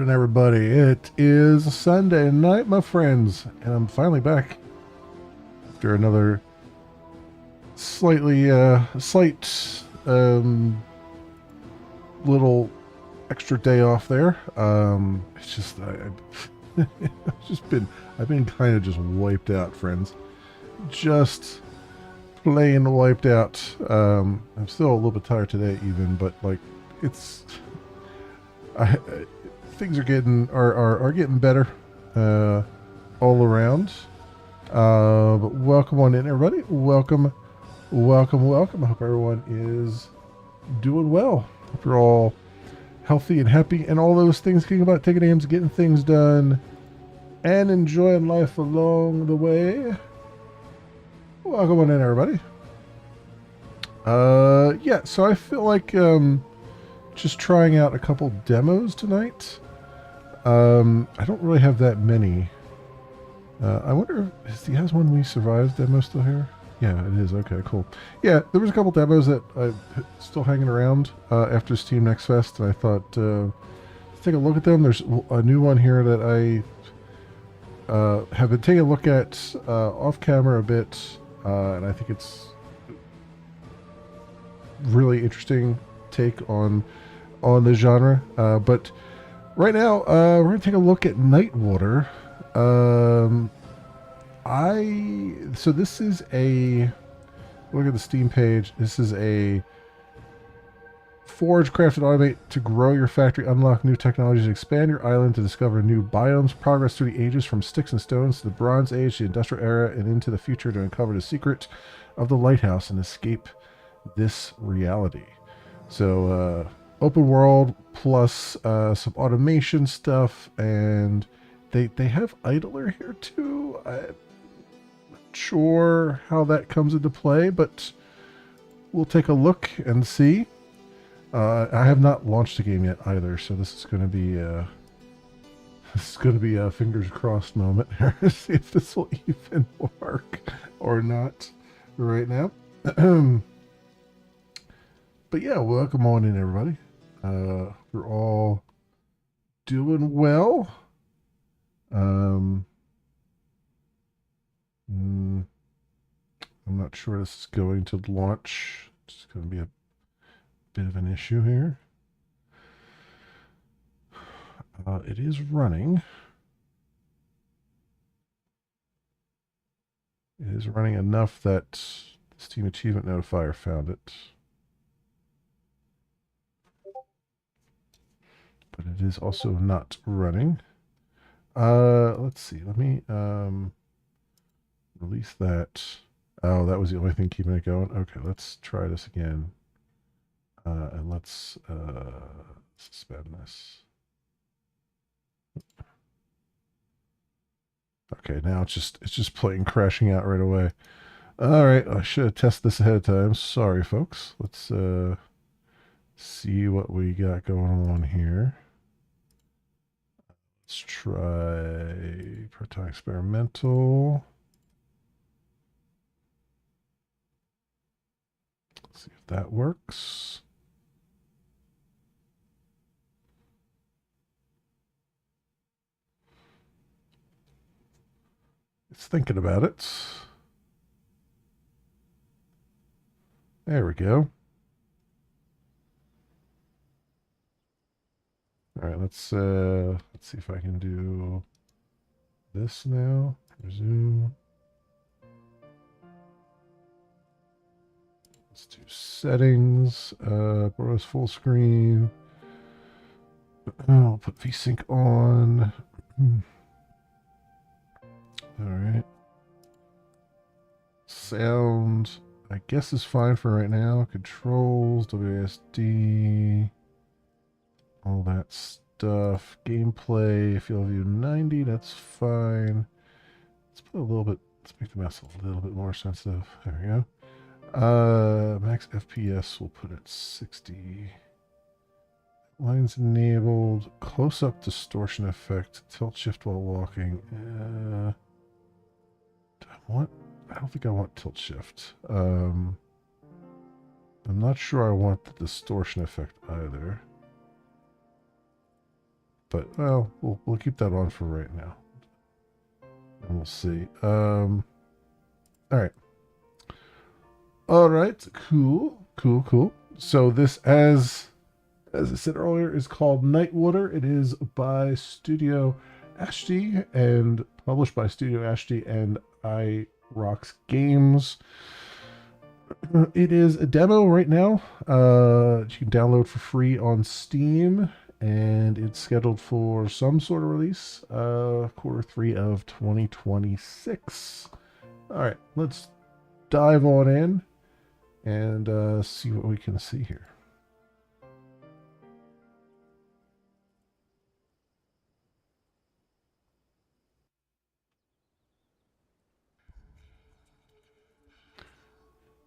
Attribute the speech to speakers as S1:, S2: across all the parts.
S1: morning, everybody. It is Sunday night, my friends, and I'm finally back after another slight, little extra day off there. It's just I've I've been kind of just wiped out, friends. Just plain wiped out. I'm still a little bit tired today, even, but like it's I things are getting better all around. But welcome on in, everybody. Welcome. I hope everyone is doing well. Hope you're all healthy and happy and all those things. Thinking about taking aims, getting things done, and enjoying life along the way. Welcome on in, everybody. Yeah. So I feel like just trying out a couple demos tonight. I don't really have that many. I wonder if he has one We Survived demo still here? Yeah, it is. Okay, cool. Yeah, there was a couple demos that I'm still hanging around after Steam Next Fest, and I thought, let's take a look at them. There's a new one here that I have been taking a look at off camera a bit, and I think it's really interesting take on the genre. But right now, we're going to take a look at Nightwater. So this is a, look at the Steam page. This is a forge, craft, and automate to grow your factory, unlock new technologies, expand your island to discover new biomes, progress through the ages from sticks and stones to the Bronze Age, the Industrial Era, and into the future to uncover the secret of the lighthouse and escape this reality. So, open world plus some automation stuff, and they have idler here too. I'm not sure how that comes into play, but we'll take a look and see. I have not launched the game yet either, so this is going to be a fingers crossed moment here to see if this will even work or not right now. But yeah, welcome on in, everybody. We're all doing well. I'm not sure this is going to launch. It's going to be a bit of an issue here. It is running. It is running enough that the Steam Achievement Notifier found it. But it is also not running. Let's see. Let me release that. Oh, that was the only thing keeping it going. Okay, let's try this again. And let's suspend this. Okay, now it's just playing crashing out right away. All right, I should have tested this ahead of time. Sorry, folks. Let's see what we got going on here. Let's try Proton Experimental. Let's see if that works. It's thinking about it. There we go. All right, let's see if I can do this now. Resume. Let's do settings. Browse full screen. I'll put VSync on. All right. Sound, I guess, is fine for right now. Controls, WASD, all that stuff. Gameplay, field of view 90, that's fine. Let's put a little bit, let's make the mouse a little bit more sensitive. There we go. Max FPS, we'll put at 60. Lines enabled. Close-up distortion effect. Tilt shift while walking. I don't think I want tilt shift. I'm not sure I want the distortion effect either. But well, we'll keep that on for right now, and we'll see. All right. All right. Cool. Cool. Cool. So this, as I said earlier, is called Nightwater. It is by Studio Ashty and published by Studio Ashty and iRocks Games. It is a demo right now. You can download for free on Steam, and it's scheduled for some sort of release, Q3 of 2026. All right, let's dive on in and see what we can see here.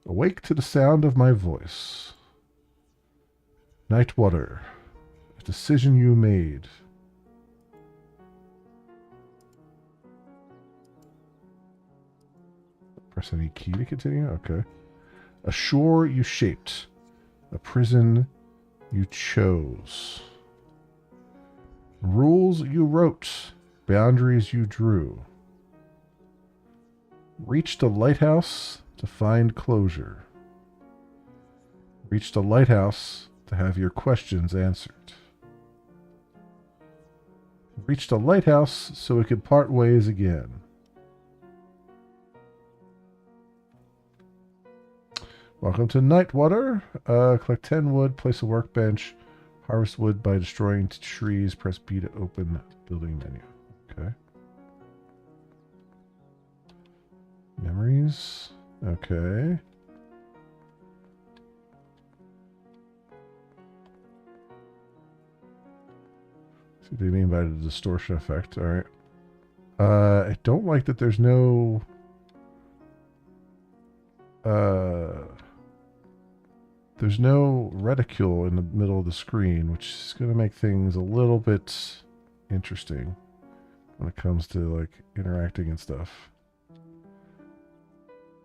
S1: Awake to the sound of my voice. Nightwater, a decision you made. Press any key to continue? Okay. A shore you shaped. A prison you chose. Rules you wrote. Boundaries you drew. Reached a lighthouse to find closure. Reached a lighthouse to have your questions answered. Reached a lighthouse so we could part ways again. Welcome to Nightwater. Collect 10 wood, place a workbench, harvest wood by destroying trees, press B to open building menu. Okay. Memories. Okay. See what they mean by the distortion effect. All right. I don't like that there's no reticule in the middle of the screen, which is going to make things a little bit interesting when it comes to like interacting and stuff.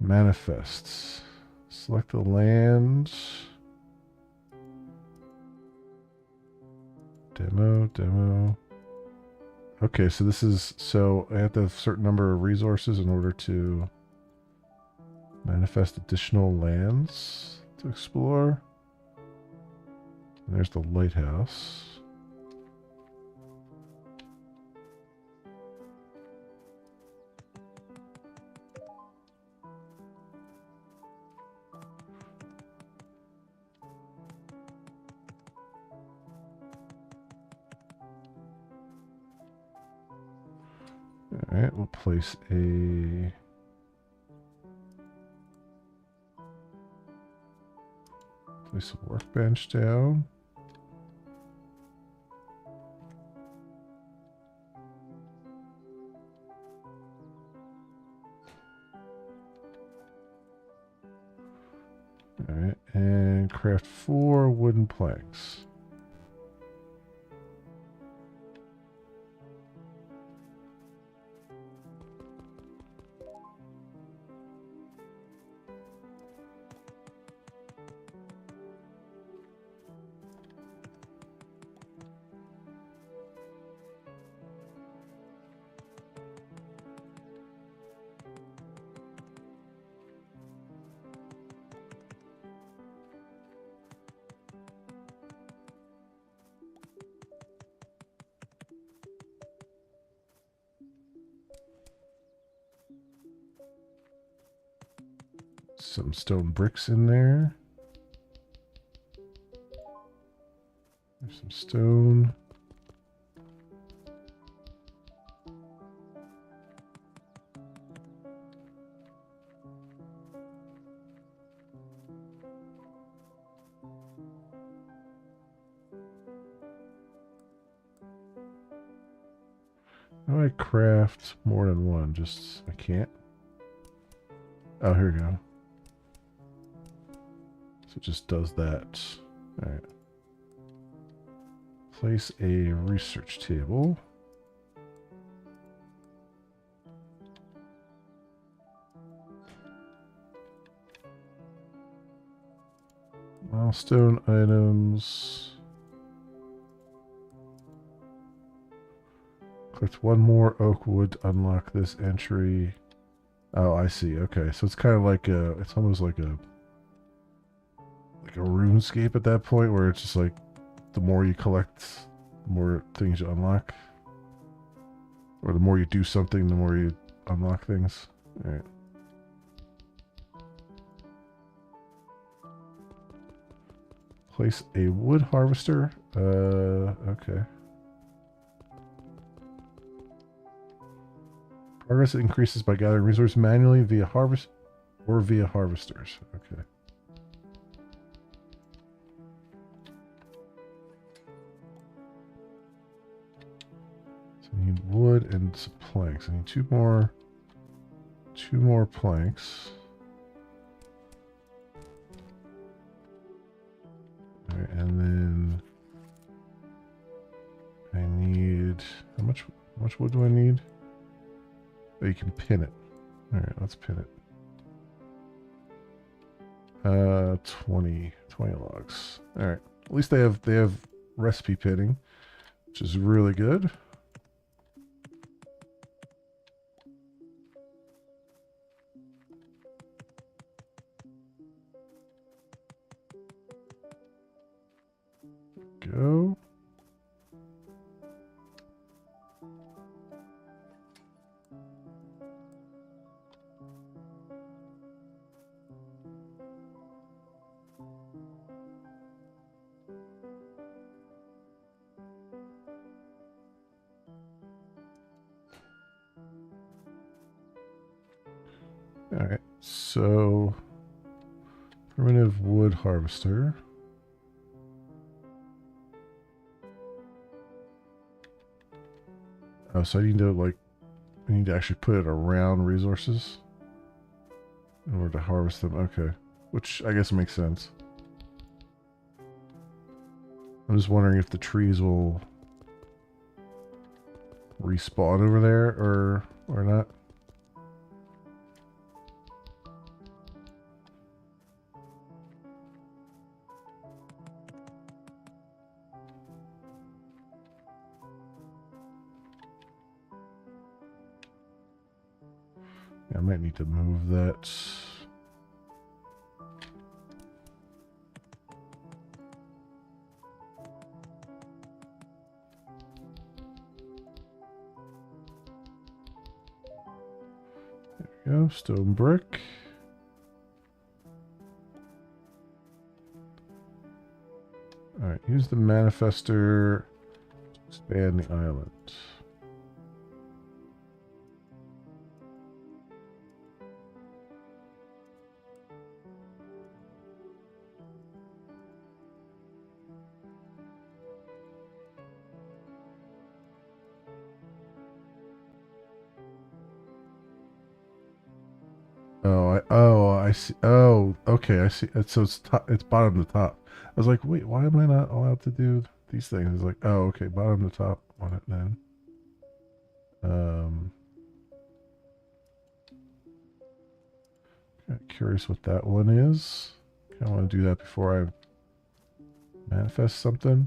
S1: Manifests. Select the land. Demo. Okay, so this is, so I have to have a certain number of resources in order to manifest additional lands to explore. And there's the lighthouse. All right, we'll place a workbench down. All right, and craft 4 wooden planks. Some stone bricks in there. There's some stone. How do I craft more than one? Just, I can't. Oh, here we go. So it just does that. All right. Place a research table. Milestone items. Collect one more oak wood to unlock this entry. Oh, I see. Okay, so it's kind of like a, it's almost like a RuneScape at that point, where it's just like the more you collect, the more things you unlock, or the more you do something, the more you unlock things. All right. Place a wood harvester. Okay. Progress increases by gathering resources manually via harvest or via harvesters. Okay. So I need wood and some planks. I need two more planks. All right, and then I need how much wood do I need? Oh, you can pin it. All right, let's pin it. 20 logs. All right. At least they have recipe pinning, which is really good. Go. All right. So primitive wood harvester. Oh, so I need to actually put it around resources in order to harvest them. Okay. Which I guess makes sense. I'm just wondering if the trees will respawn over there or not. Yeah, I might need to move that. There we go, stone brick. Alright, use the manifester to expand the island. I see. Oh, okay, I see. So it's bottom to top. I was like, wait, why am I not allowed to do these things? It's like, oh, okay, bottom to top on it then. Curious what that one is. I want to do that before I manifest something.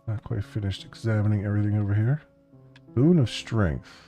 S1: Not quite finished examining everything over here. Boon of Strength.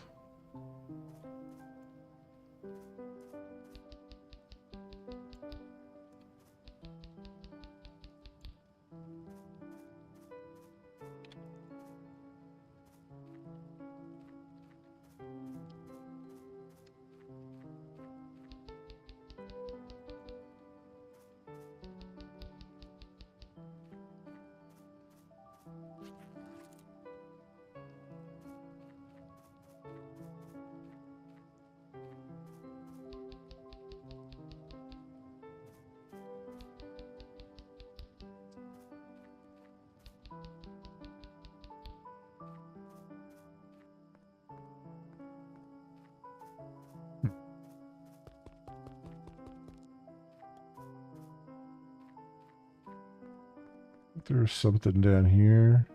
S1: There's something down here.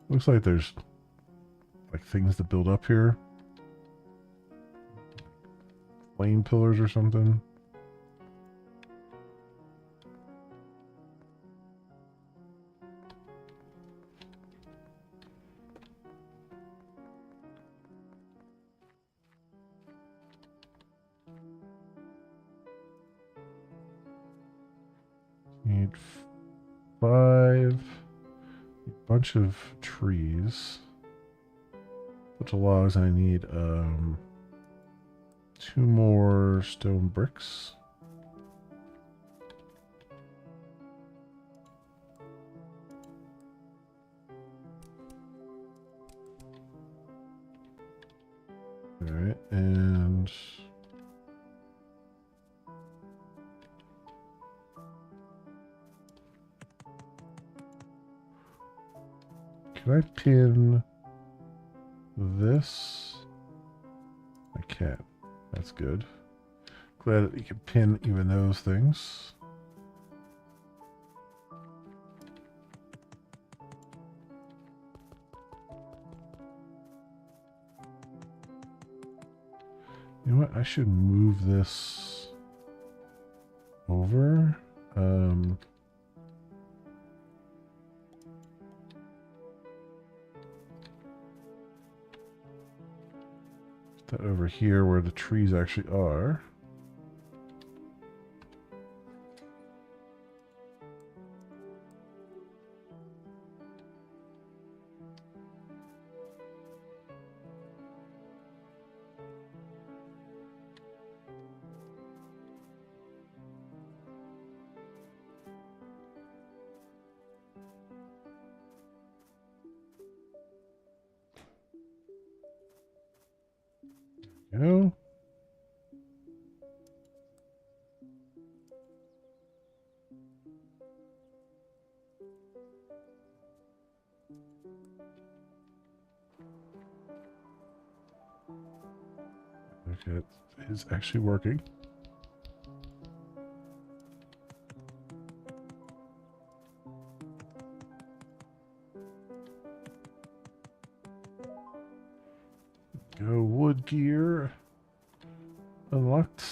S1: Looks like there's like things to build up here. Flame pillars or something. Need 5. A bunch of trees. Bunch of logs, and I need 2 more stone bricks. Alright, and can I pin this? I can't. That's good. Glad that you can pin even those things. You know what? I should move this over. That over here where the trees actually are. You know? Okay, it is actually working. Go wood gear. Unlocked.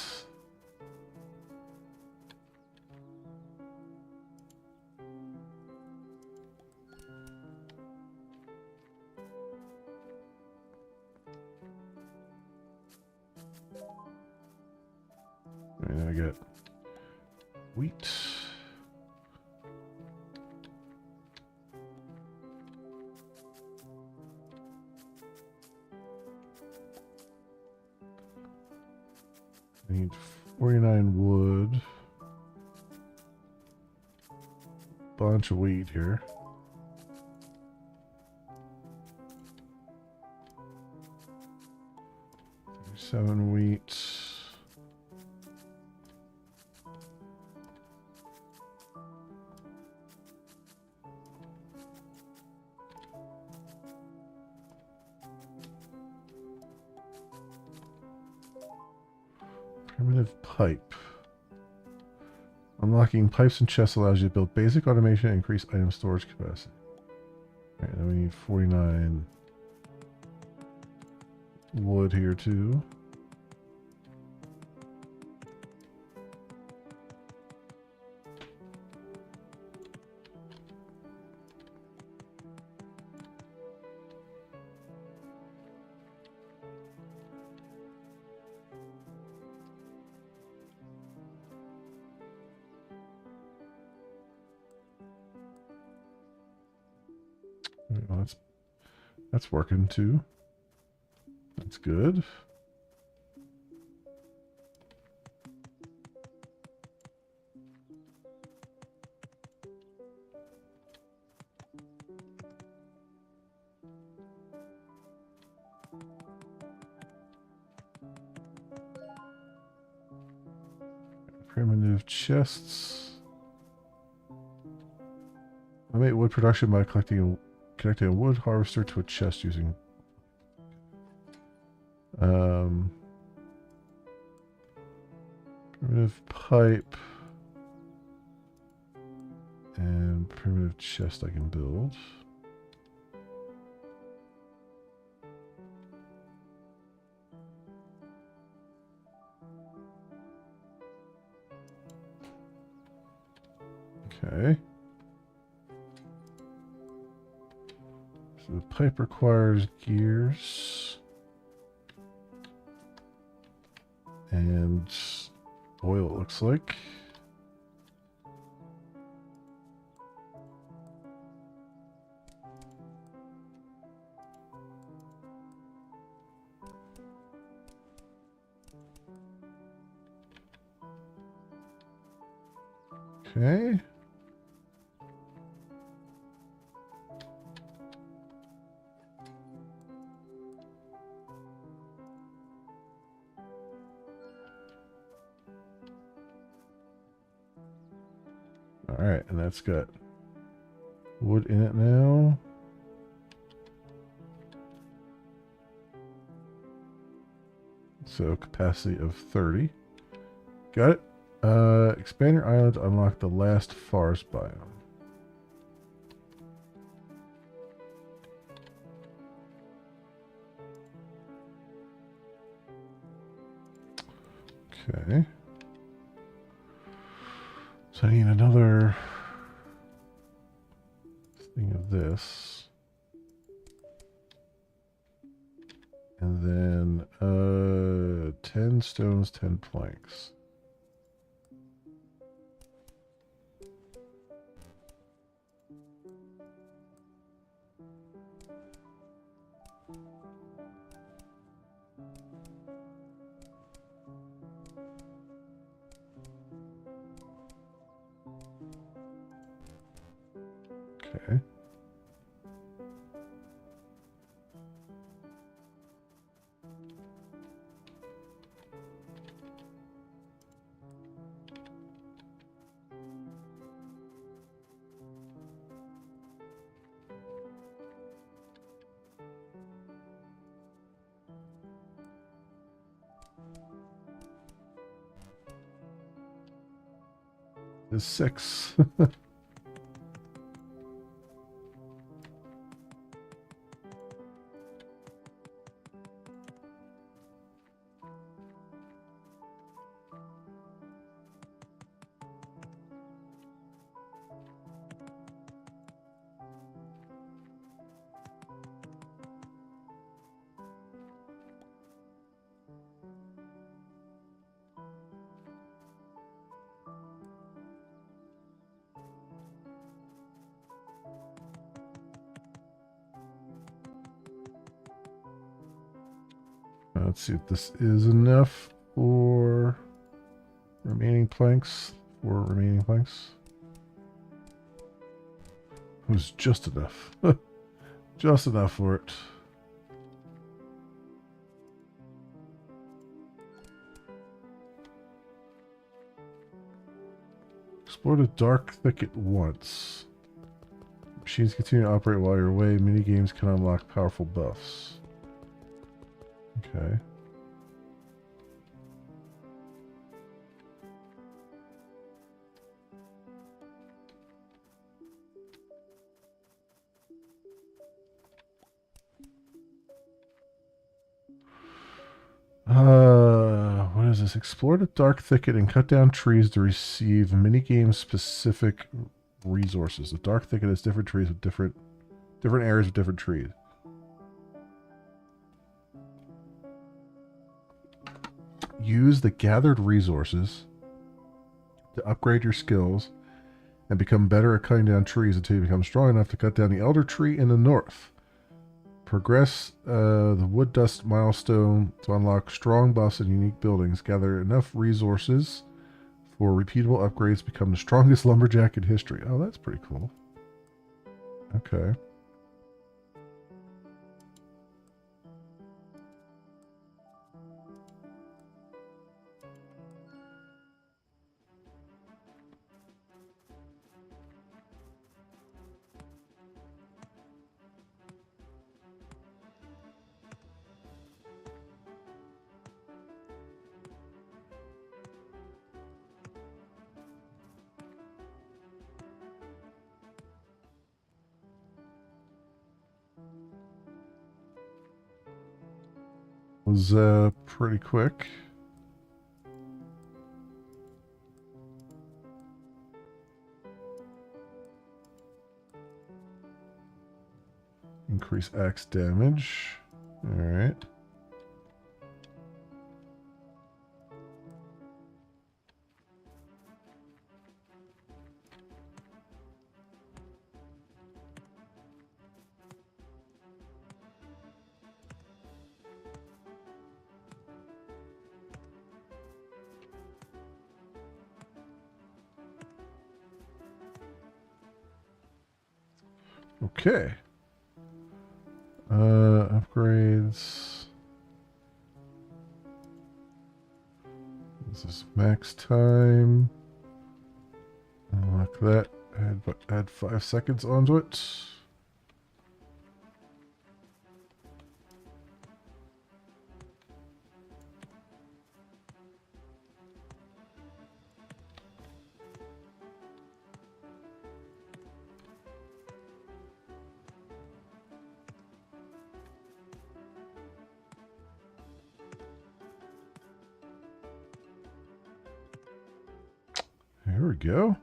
S1: And I got wheat. I need 49 wood. Bunch of wheat here. Seven wheat. Primitive pipe. Unlocking pipes and chests allows you to build basic automation and increase item storage capacity. Alright, then we need 49 wood here too. Well, that's working too. That's good. Primitive chests. I made wood production by connecting a wood harvester to a chest using primitive pipe and primitive chest I can build. Okay. So the pipe requires gears. And oil, it looks like. Okay. All right, and that's got wood in it now. So capacity of 30. Got it. Expand your island to unlock the last forest biome. Okay. So I need another thing of this. And then 10 stones, 10 planks. Okay. Is 6. Let's see if this is enough for remaining planks. For remaining planks. It was just enough. Just enough for it. Explore the dark thicket once. Machines continue to operate while you're away. Minigames can unlock powerful buffs. Okay. What is this? Explore the dark thicket and cut down trees to receive minigame specific resources. The dark thicket has different trees with different areas with different trees. Use the gathered resources to upgrade your skills and become better at cutting down trees until you become strong enough to cut down the elder tree in the north. Progress the wood dust milestone to unlock strong buffs and unique buildings. Gather enough resources for repeatable upgrades. Become the strongest lumberjack in history. Oh, that's pretty cool. Okay. Was pretty quick. increase axe damage. Alright. Okay. Upgrades. This is max time. Unlock that. Add 5 seconds onto it. Here we go.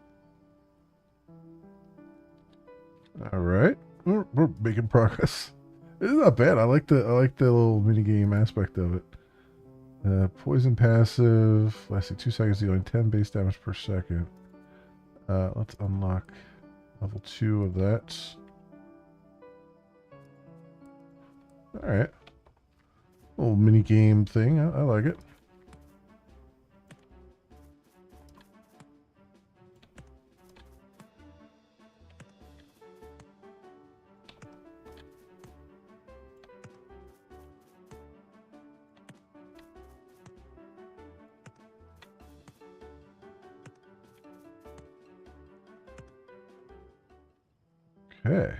S1: All right, we're making progress. It's not bad. I like the little mini game aspect of it. Poison passive, lasting 2 seconds, dealing 10 base damage per second. Let's unlock level 2 of that. All right, little mini game thing. I like it. Okay.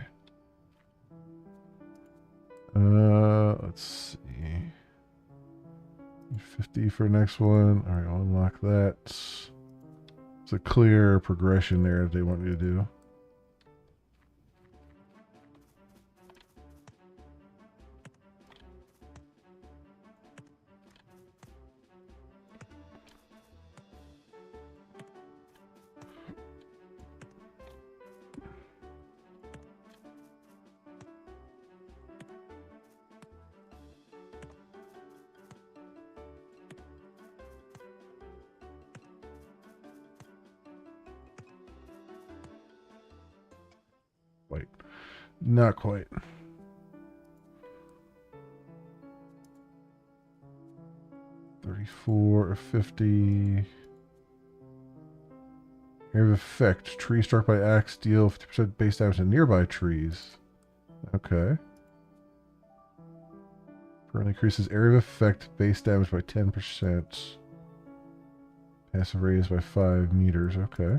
S1: Let's see. 50 for next one. All right, I'll unlock that. It's a clear progression there that they want you to do. Wait, not quite. $34 or $50. Area of effect. Tree struck by axe deal 50% base damage to nearby trees. Okay. Currently increases area of effect base damage by 10%. Passive radius by 5 meters. Okay.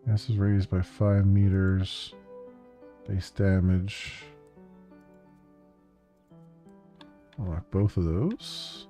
S1: This is raised by 5 meters. Base damage. Unlock both of those.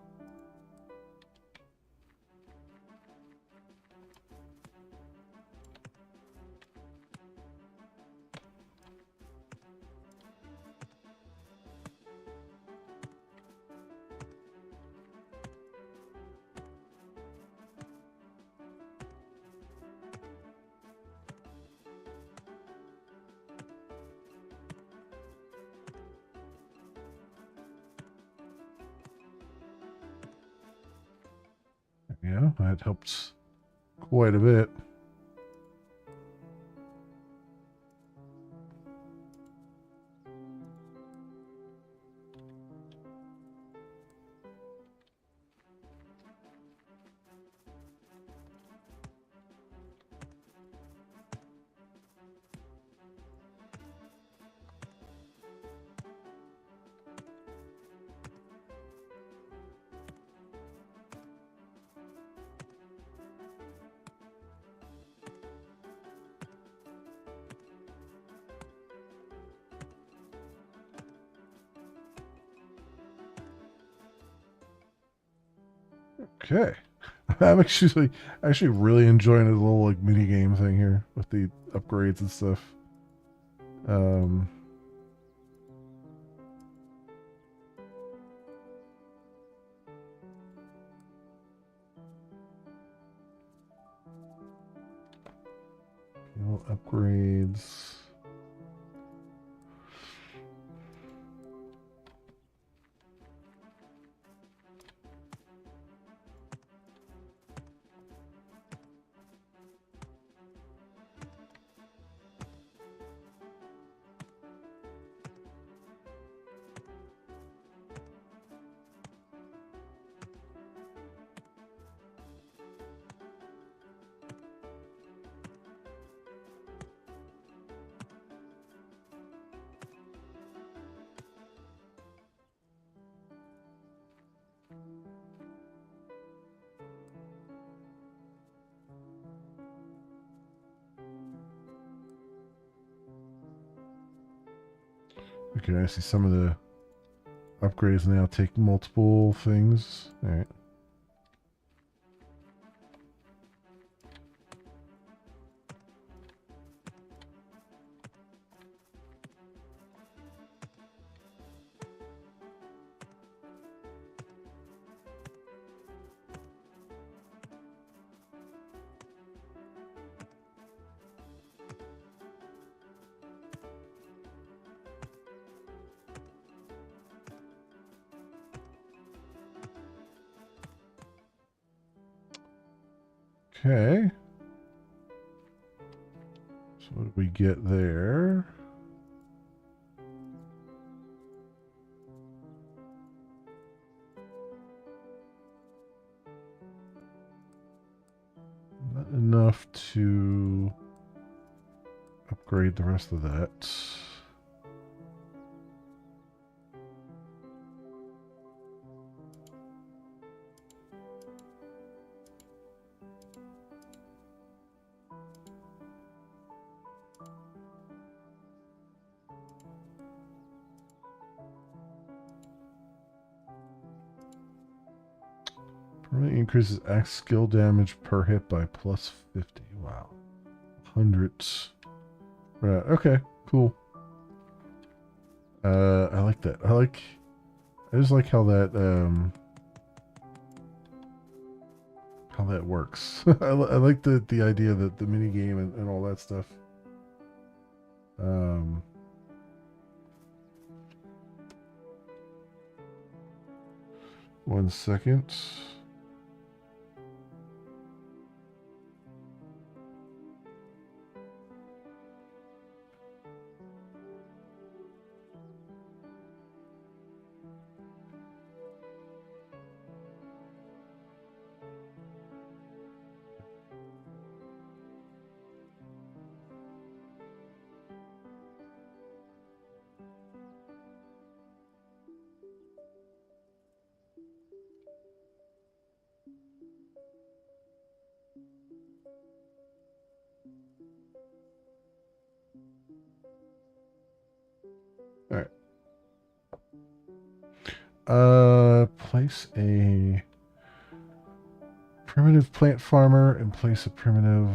S1: Yeah, that helps quite a bit. Okay. I'm actually really enjoying the little like mini game thing here with the upgrades and stuff. Um, upgrades. Okay, I see some of the upgrades now take multiple things. All right. Okay. So what did we get there? Not enough to upgrade the rest of that. Permanently increases axe skill damage per hit by plus 50. Wow. Hundreds. Right. Okay. Cool. I like that. I just like how that works. I like the idea that the mini game and all that stuff. Um, 1 second. All right. Place a primitive plant farmer and place a primitive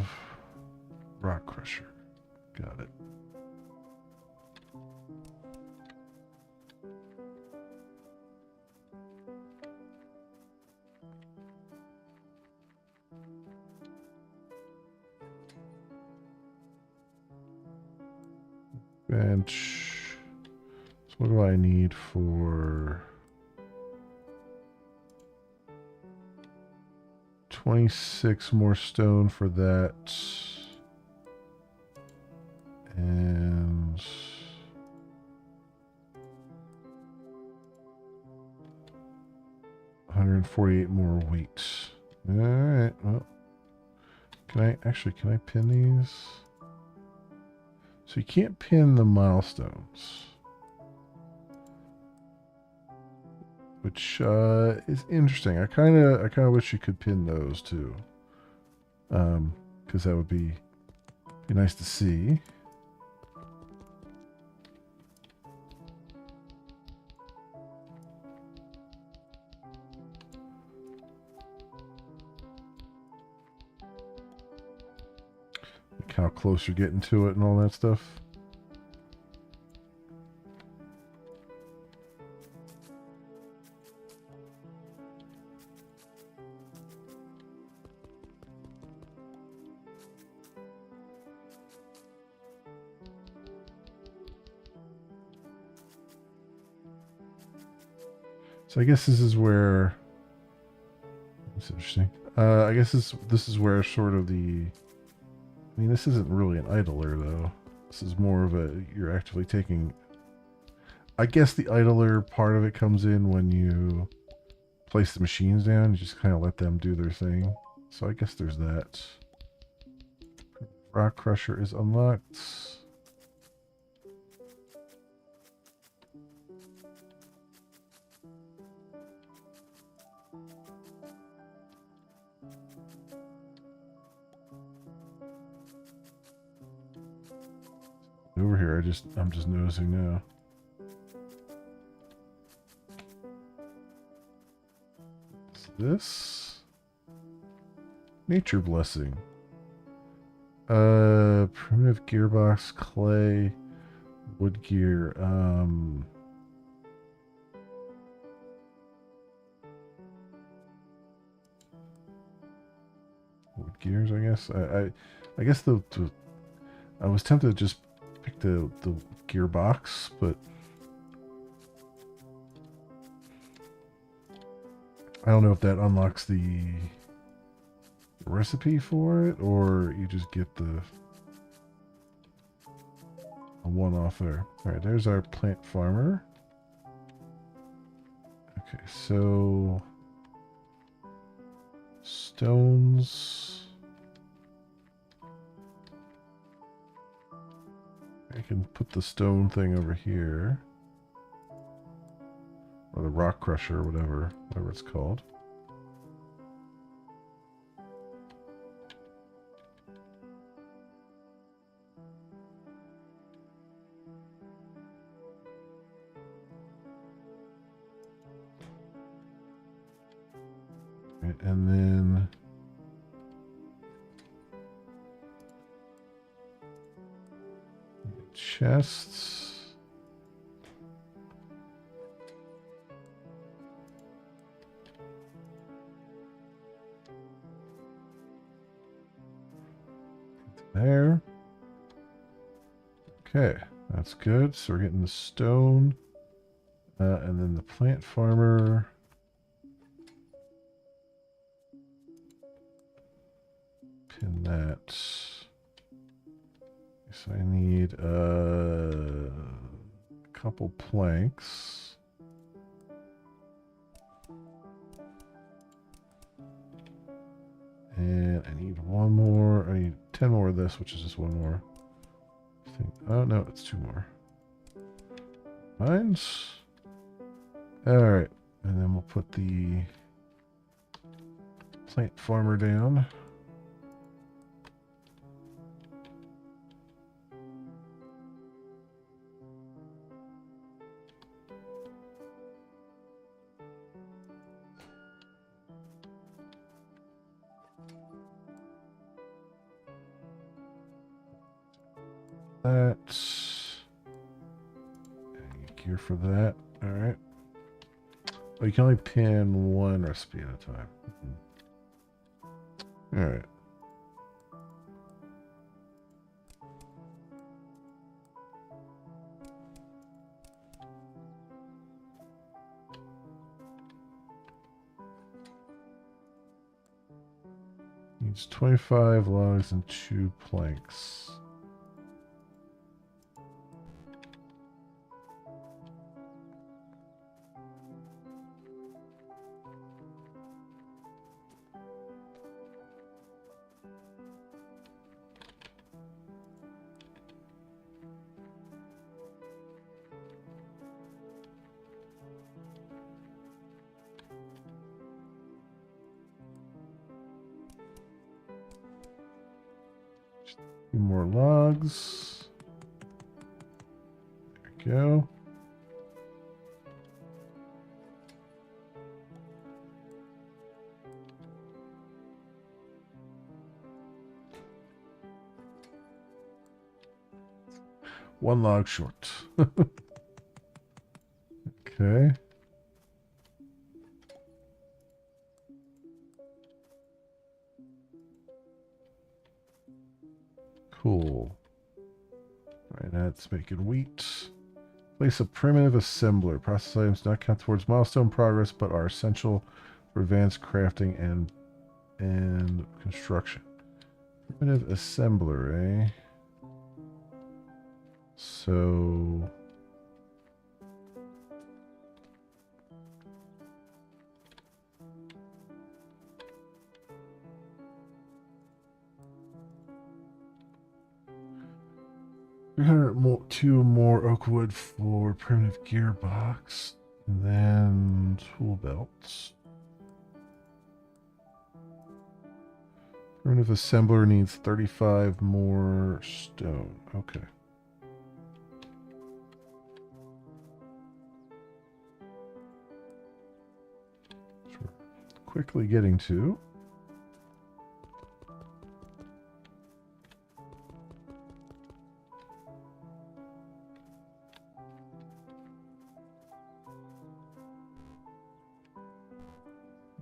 S1: rock crusher. Got it. Bench. So what do I need for 26 more stone for that? And 148 more wheat. All right. Well, can I pin these? So you can't pin the milestones, which is interesting. I kind of wish you could pin those too, because that would be nice to see. like how close you're getting to it and all that stuff. So I guess this is where it's interesting. I guess this is where sort of the. I mean, this isn't really an idler though. This is more of a you're actively taking. I guess the idler part of it comes in when you place the machines down. You just kind of let them do their thing. So I guess there's that. Rock Crusher is unlocked. Over here, I'm just noticing now. What's this? Nature Blessing. Primitive gearbox, clay, wood gear. Wood gears, I guess. I guess the I was tempted to just pick the gearbox, but I don't know if that unlocks the recipe for it, or you just get a one-off there. All right, there's our plant farmer. Okay, so stones. I can put the stone thing over here. Or the rock crusher, whatever it's called. Right, and then chests. There. Okay, that's good. So we're getting the stone. And then the plant farmer. Pin that. So I need a couple planks. And I need one more. I need 10 more of this, which is just one more. Oh, no, it's 2 more. Mines. Alright. And then we'll put the plant farmer down. That. Gear for that. Alright. Oh, you can only pin one recipe at a time. Alright. Needs 25 logs and 2 planks. Few more logs. There we go. One log short. Okay. Cool. All right, that's making wheat. Place a primitive assembler. Process items do not count towards milestone progress, but are essential for advanced crafting and construction. Primitive assembler, eh? So two more oak wood for primitive gearbox, and then tool belts. Primitive assembler needs 35 more stone. Okay. So we're quickly getting to.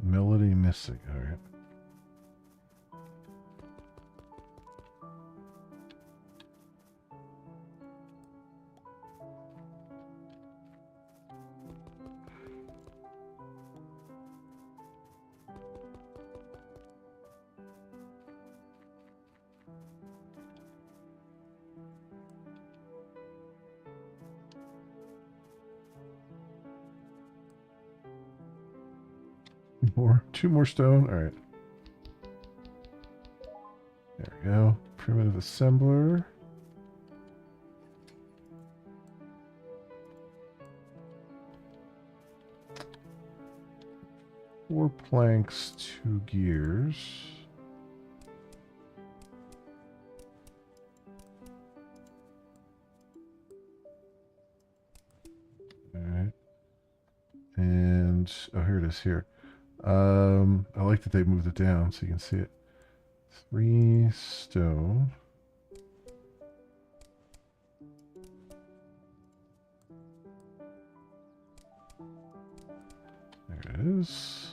S1: Melody missing. All right. Two more stone. All right. There we go. Primitive assembler. Four planks, 2 gears. All right. And oh, here it is here. I like that they moved it down so you can see it. 3 stone. There it is.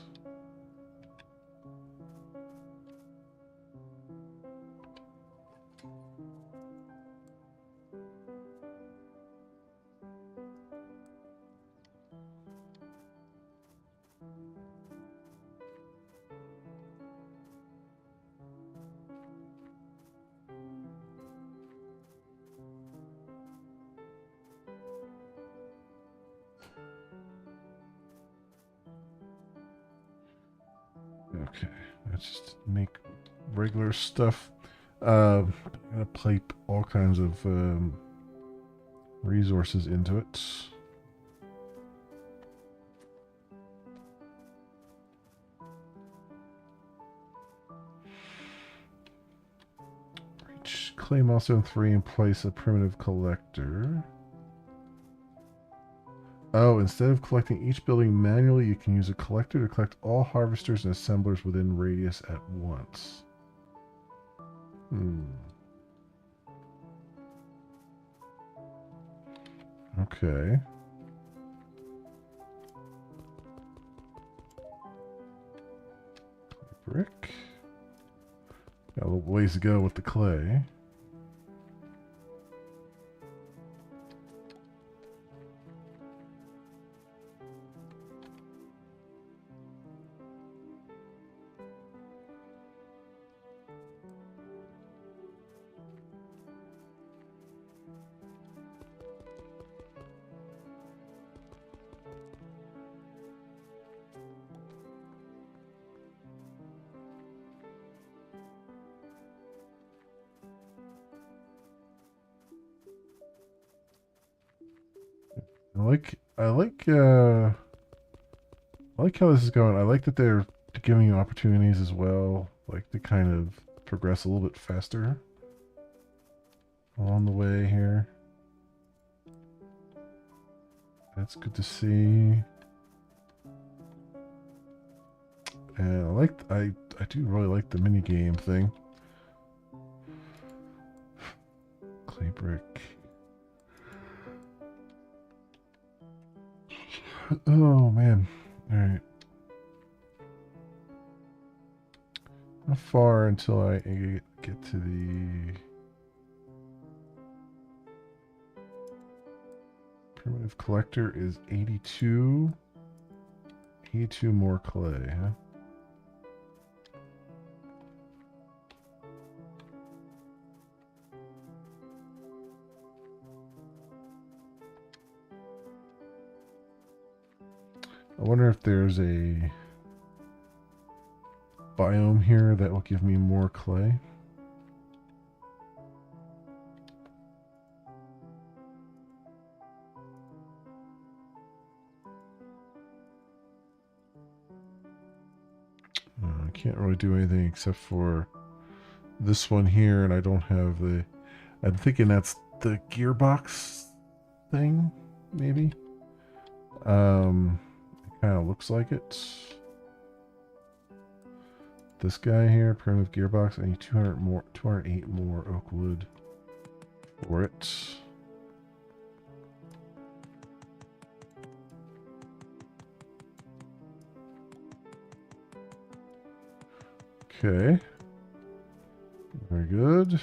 S1: Okay, let's just make regular stuff. I'm gonna pipe all kinds of resources into it. Reach claim milestone 3 and place a primitive collector. Oh, instead of collecting each building manually, you can use a collector to collect all harvesters and assemblers within radius at once. Okay. Brick. Got a little ways to go with the clay. I like how this is going. I like that they're giving you opportunities as well, like to kind of progress a little bit faster along the way here. That's good to see. And I do really like the mini game thing. Clay brick. Oh man. Alright. How far until I get to the primitive collector is 82. 82 more clay, huh? I wonder if there's a biome here that will give me more clay. I can't really do anything except for this one here, and I don't have the... I'm thinking that's the gearbox thing, maybe? It kind of looks like it. This guy here, primitive gearbox, I need 208 more oak wood for it. Okay. Very good.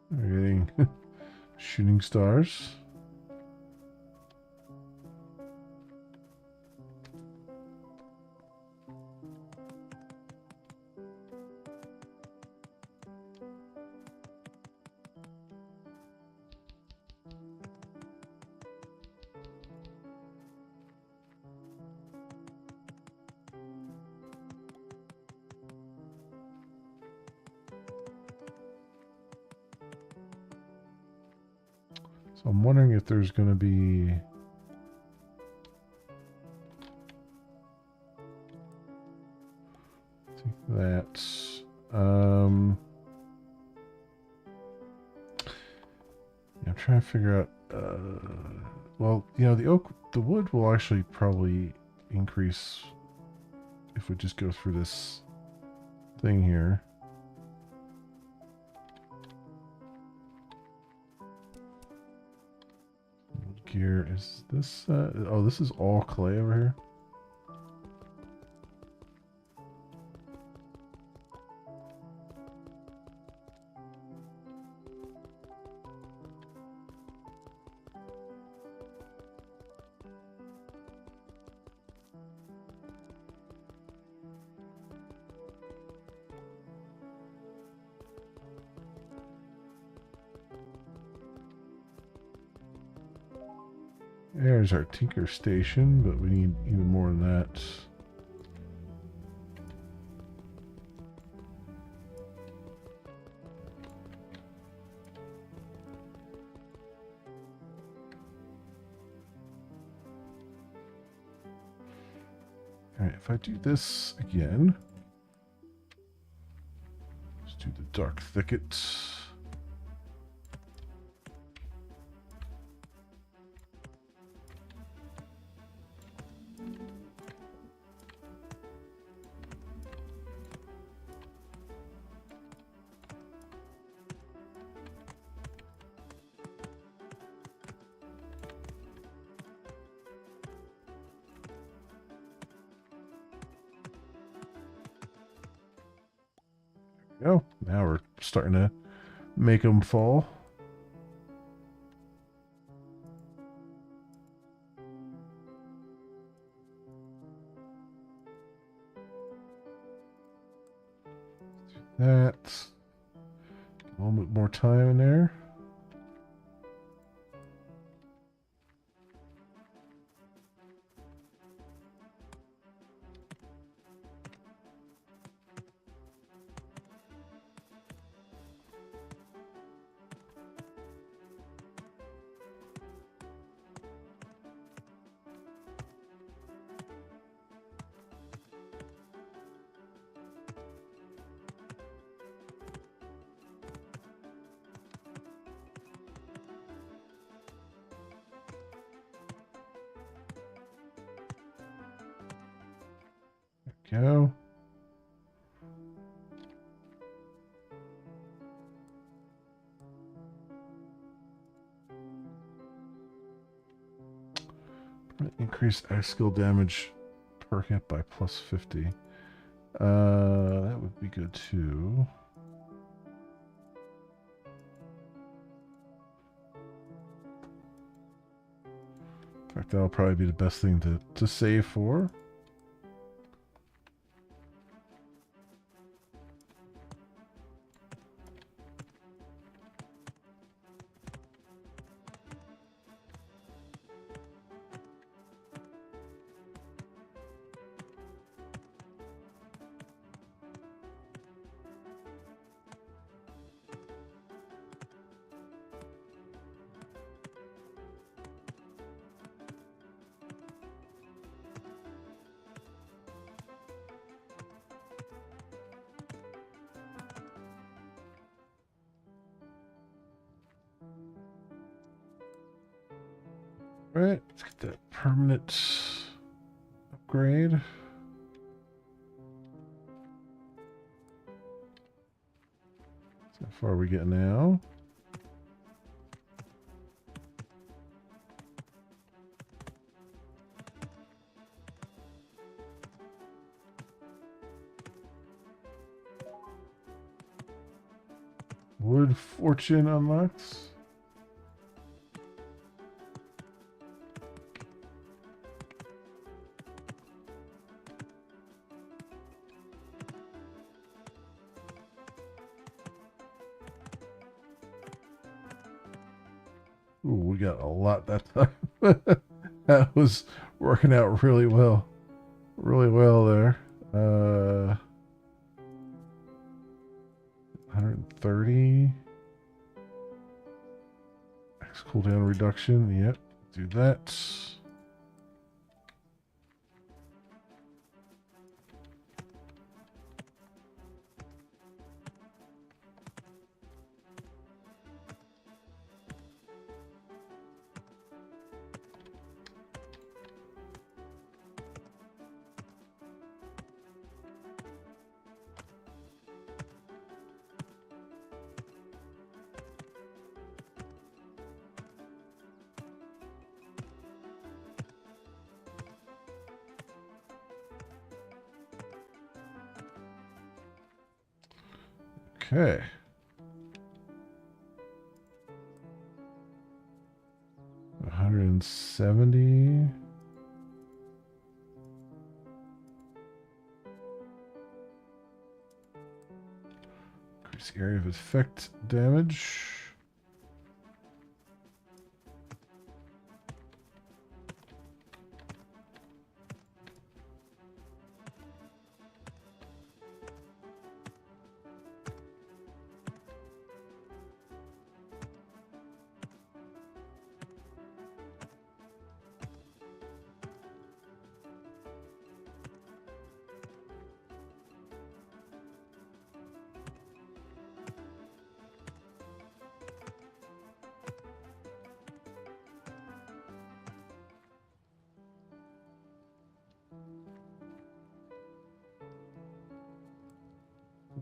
S1: We're getting shooting stars. So I'm wondering if there's going to be... that. Yeah, I'm trying to figure out. Well, you know, the wood will actually probably increase if we just go through this thing here. Wood gear is this? Oh, this is all clay over here. There's our tinker station, but we need even more than that. Alright, if I do this again, let's do the dark thicket. Go. Now we're starting to make them fall. That. A little bit more time in there. Go. Increase X skill damage per hit by plus 50. That would be good too. In fact, that'll probably be the best thing to save for. Right, let's get that permanent upgrade. So how far are we getting now? Wood Fortune unlocks. Ooh, we got a lot that time. That was working out really well. Really well there. 130. X cooldown reduction. Yep, do that. Okay. $170. Increase area of effect damage.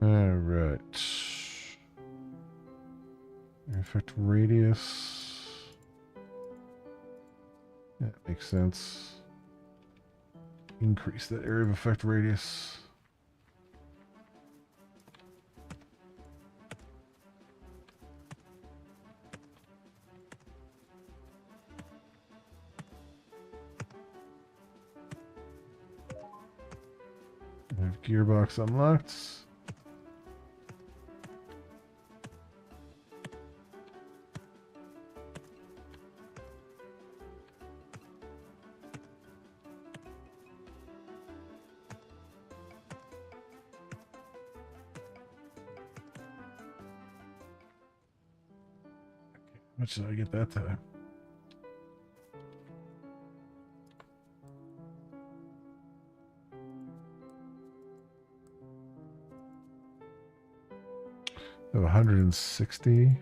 S1: All right. Effect radius. Yeah, makes sense. Increase that area of effect radius. Gearbox unlocked. How much did I get that time? I have 160.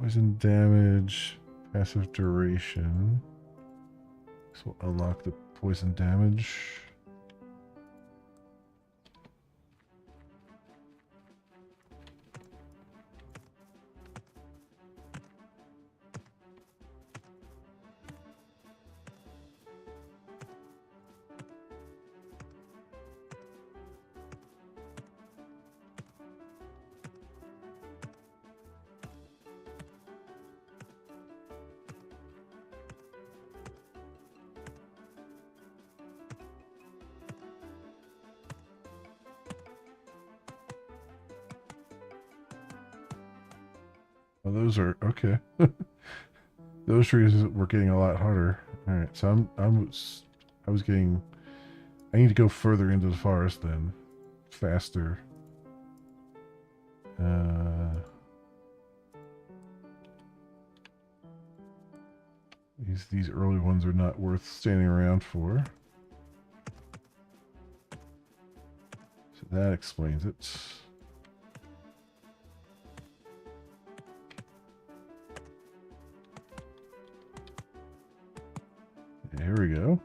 S1: Poison damage, passive duration. This will unlock the poison damage. Oh, those are okay. Those trees were getting a lot harder. All right, so I was getting. I need to go further into the forest then, faster. These early ones are not worth standing around for. So that explains it. Here we go.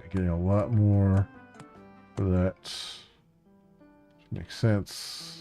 S1: Getting a lot more for that. Makes sense.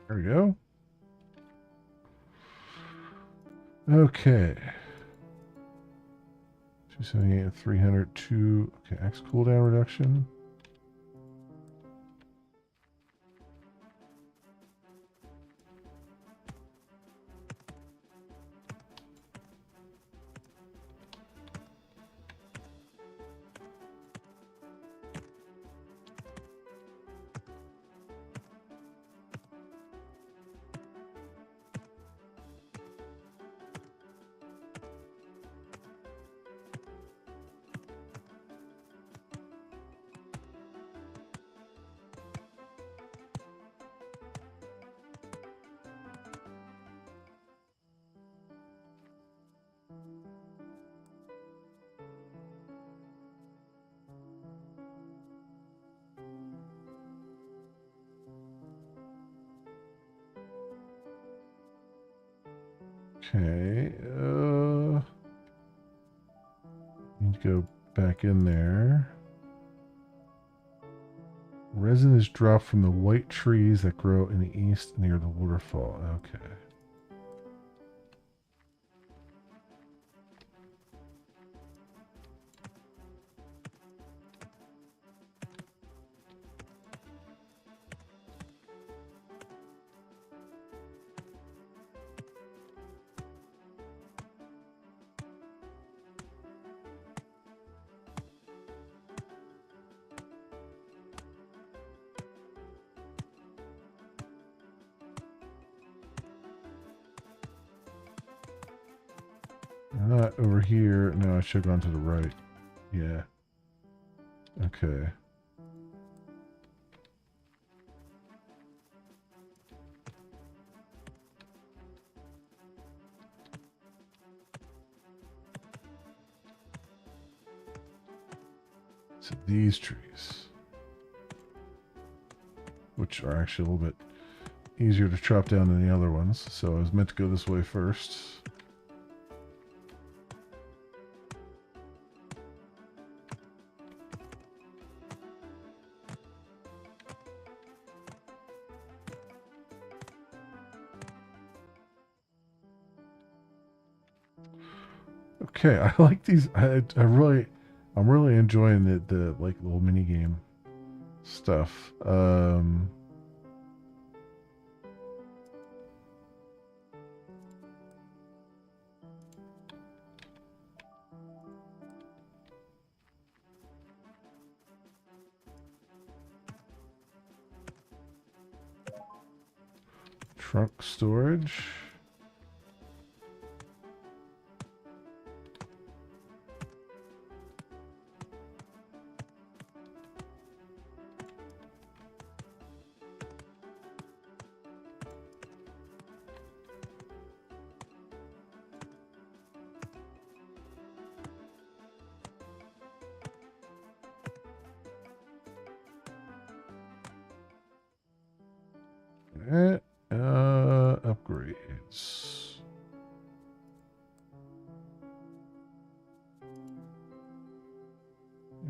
S1: There we go. Okay. 278, 302. Okay, X cooldown reduction. Okay. Need to go back in there. Resin is dropped from the white trees that grow in the east near the waterfall. Okay. Not over here. No, I should have gone to the right. Yeah. Okay. So these trees, which are actually a little bit easier to chop down than the other ones. So I was meant to go this way first. Okay, I like these. I'm really enjoying the like little mini game stuff. Trunk storage. Upgrades.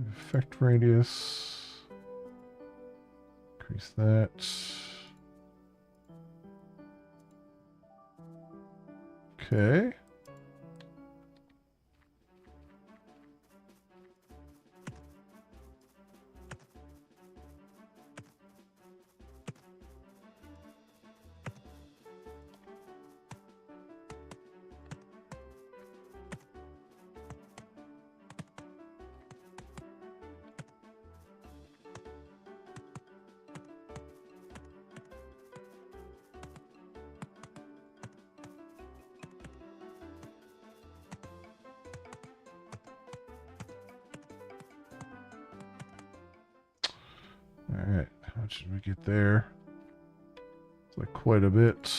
S1: Effect radius. Increase that. Okay. All right. How much did we get there? It's like quite a bit.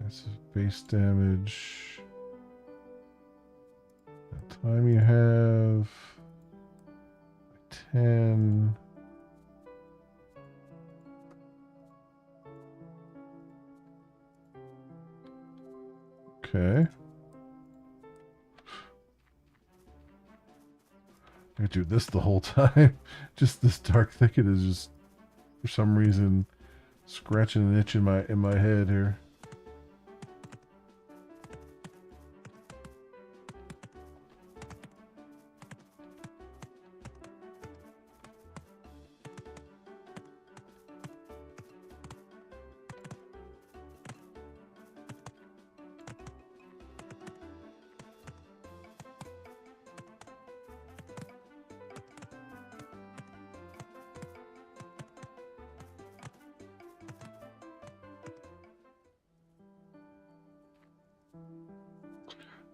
S1: Passive base damage. The time you have 10. Okay. I do this the whole time. Just this dark thicket is just for some reason scratching an itch in my head here.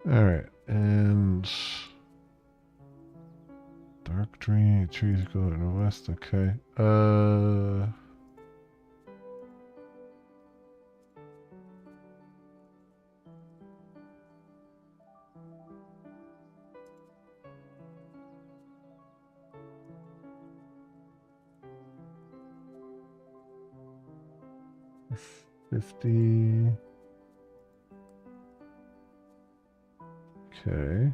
S1: All right, and dark green trees go to the west. Okay. 50. Okay.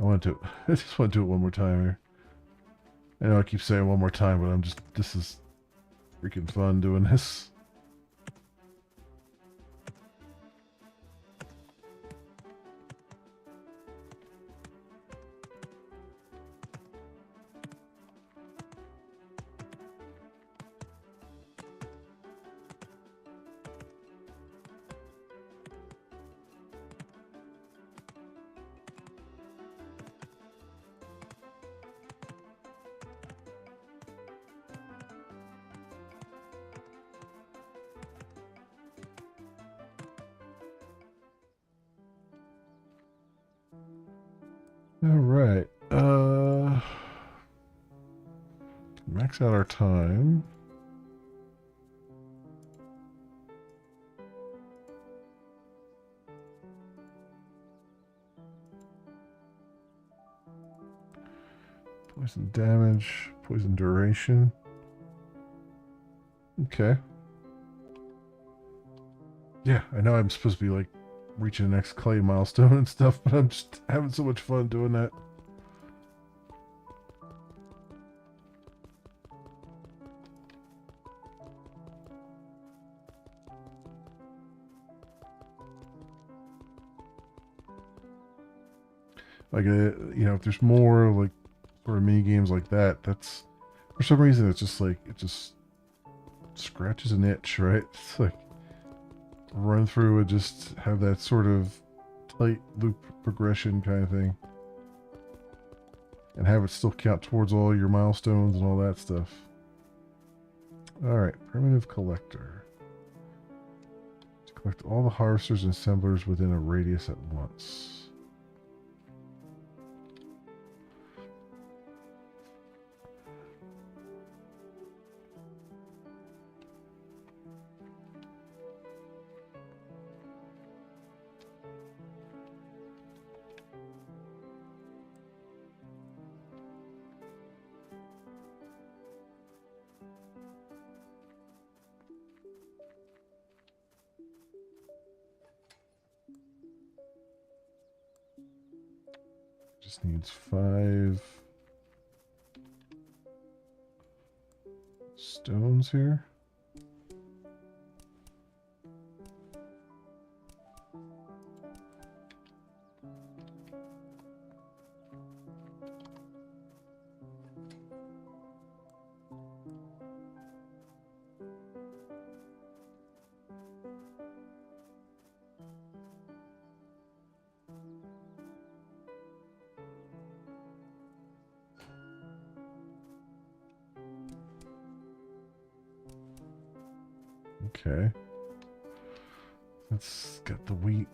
S1: I just want to do it one more time here. I know I keep saying one more time, but this is freaking fun doing this. All right. Max out our time. Poison damage, poison duration. Okay. Yeah, I know I'm supposed to be like reaching the next clay milestone and stuff, but I'm just having so much fun doing that. Like, you know, if there's more like sort of mini games like that, that's for some reason it's just like it just scratches an itch, right? It's like run through and just have that sort of tight loop progression kind of thing, and have it still count towards all your milestones and all that stuff. All right, primitive collector. To collect all the harvesters and assemblers within a radius at once. Just needs 5 stones here. Okay. Let's get the wheat.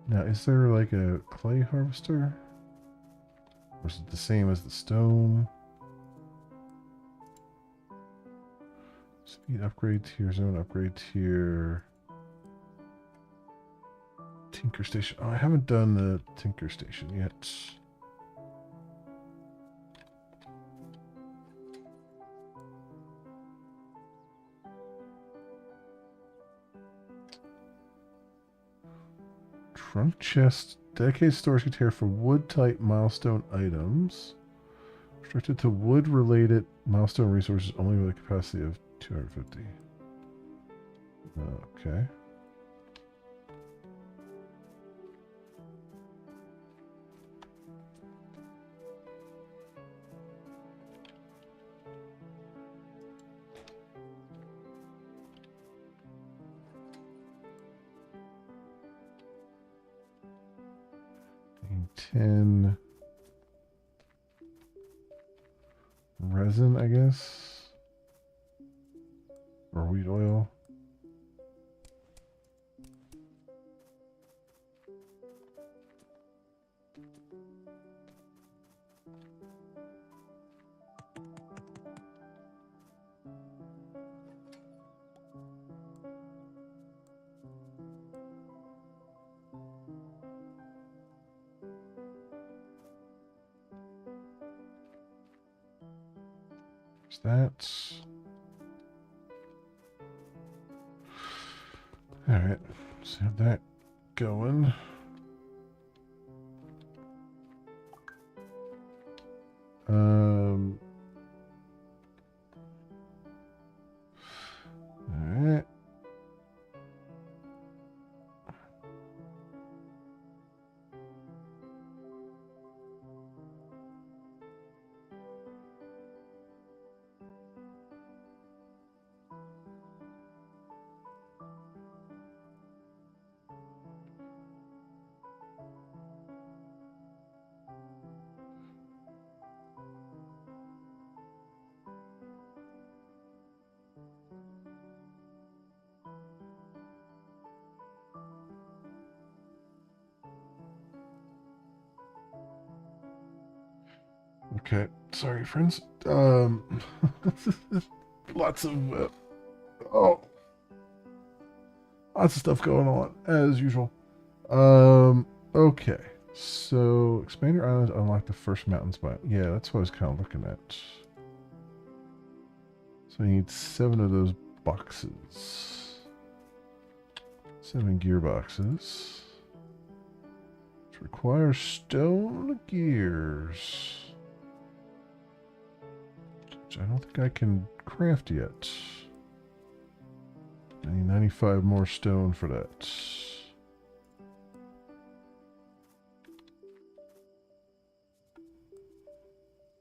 S1: Now, is there like a clay harvester? Or is it the same as the stone? Speed upgrade tier, zone upgrade tier. Tinker station. Oh, I haven't done the Tinker station yet. Trunk chest. Dedicated storage container for wood type milestone items. Restricted to wood related milestone resources only with a capacity of 250. Okay. Need 10 resin, I guess, or wheat oil. That. All right, let's have that going. All right. Okay, sorry, friends. Lots of lots of stuff going on as usual. Okay, so expand your island to unlock the first mountains biome. Yeah, that's what I was kind of looking at. So you need 7 of those boxes. 7 gearboxes. Which require stone gears. Which I don't think I can craft yet. I need 95 more stone for that.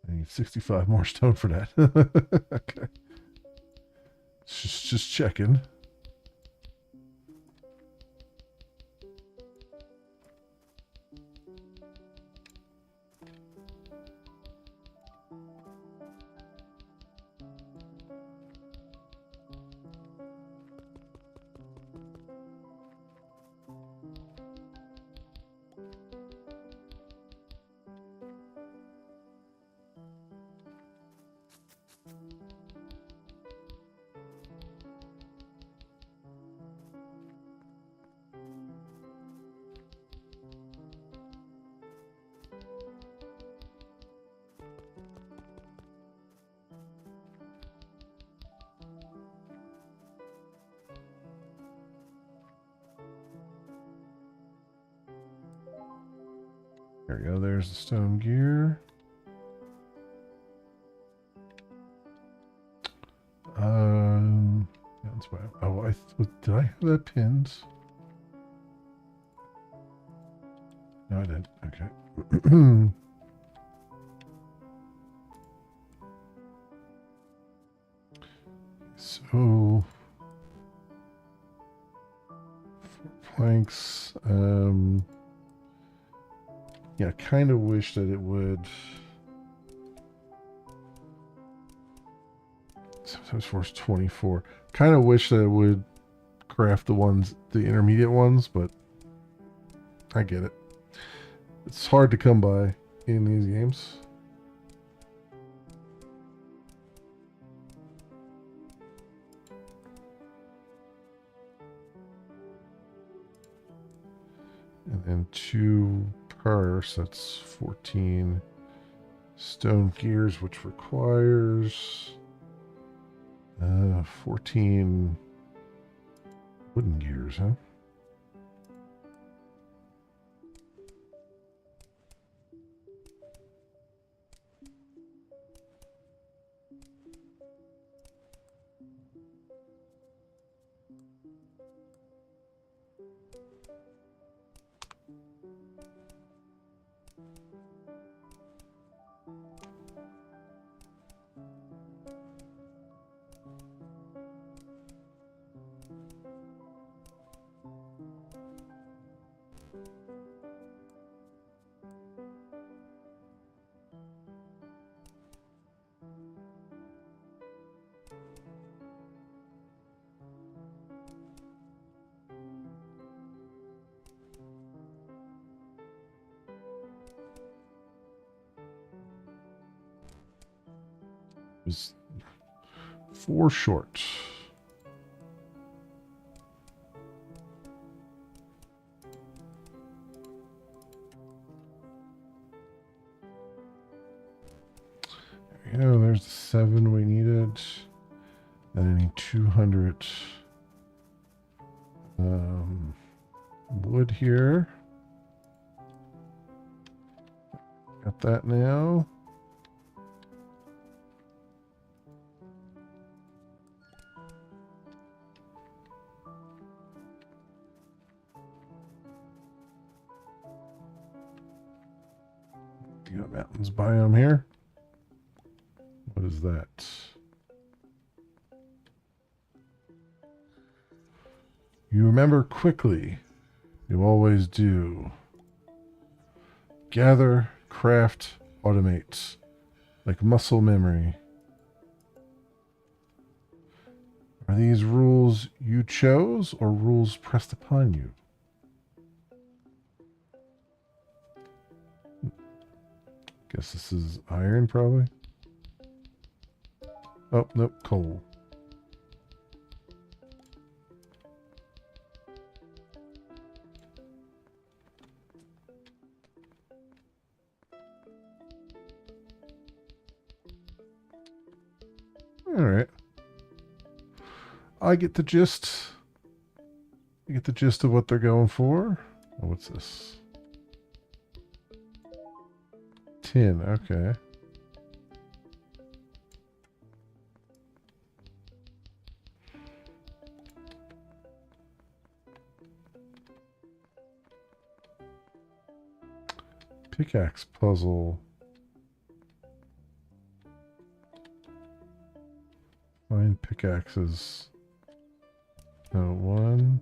S1: I need 65 more stone for that. Okay. Just checking. There we go. There's the stone gear. That's why. Oh, did I have that pinned? No, I did. Okay. So, planks. Yeah, I kind of wish that it would. Sometimes force 24. Kind of wish that it would craft the intermediate ones, but I get it. It's hard to come by in these games. And then 2 per, so that's 14 stone gears, which requires 14 wooden gears, huh? Was 4 short. There we go. There's the 7 we needed. And I need 200 wood here. Got that now. You got mountains biome here. What is that? You remember quickly. You always do. Gather, craft, automate. Like muscle memory. Are these rules you chose or rules pressed upon you? Guess this is iron, probably. Oh, nope, coal. All right. I get the gist. I get the gist of what they're going for. Oh, what's this? Tin, okay. Pickaxe puzzle. Find pickaxes. No, one.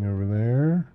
S1: Over there.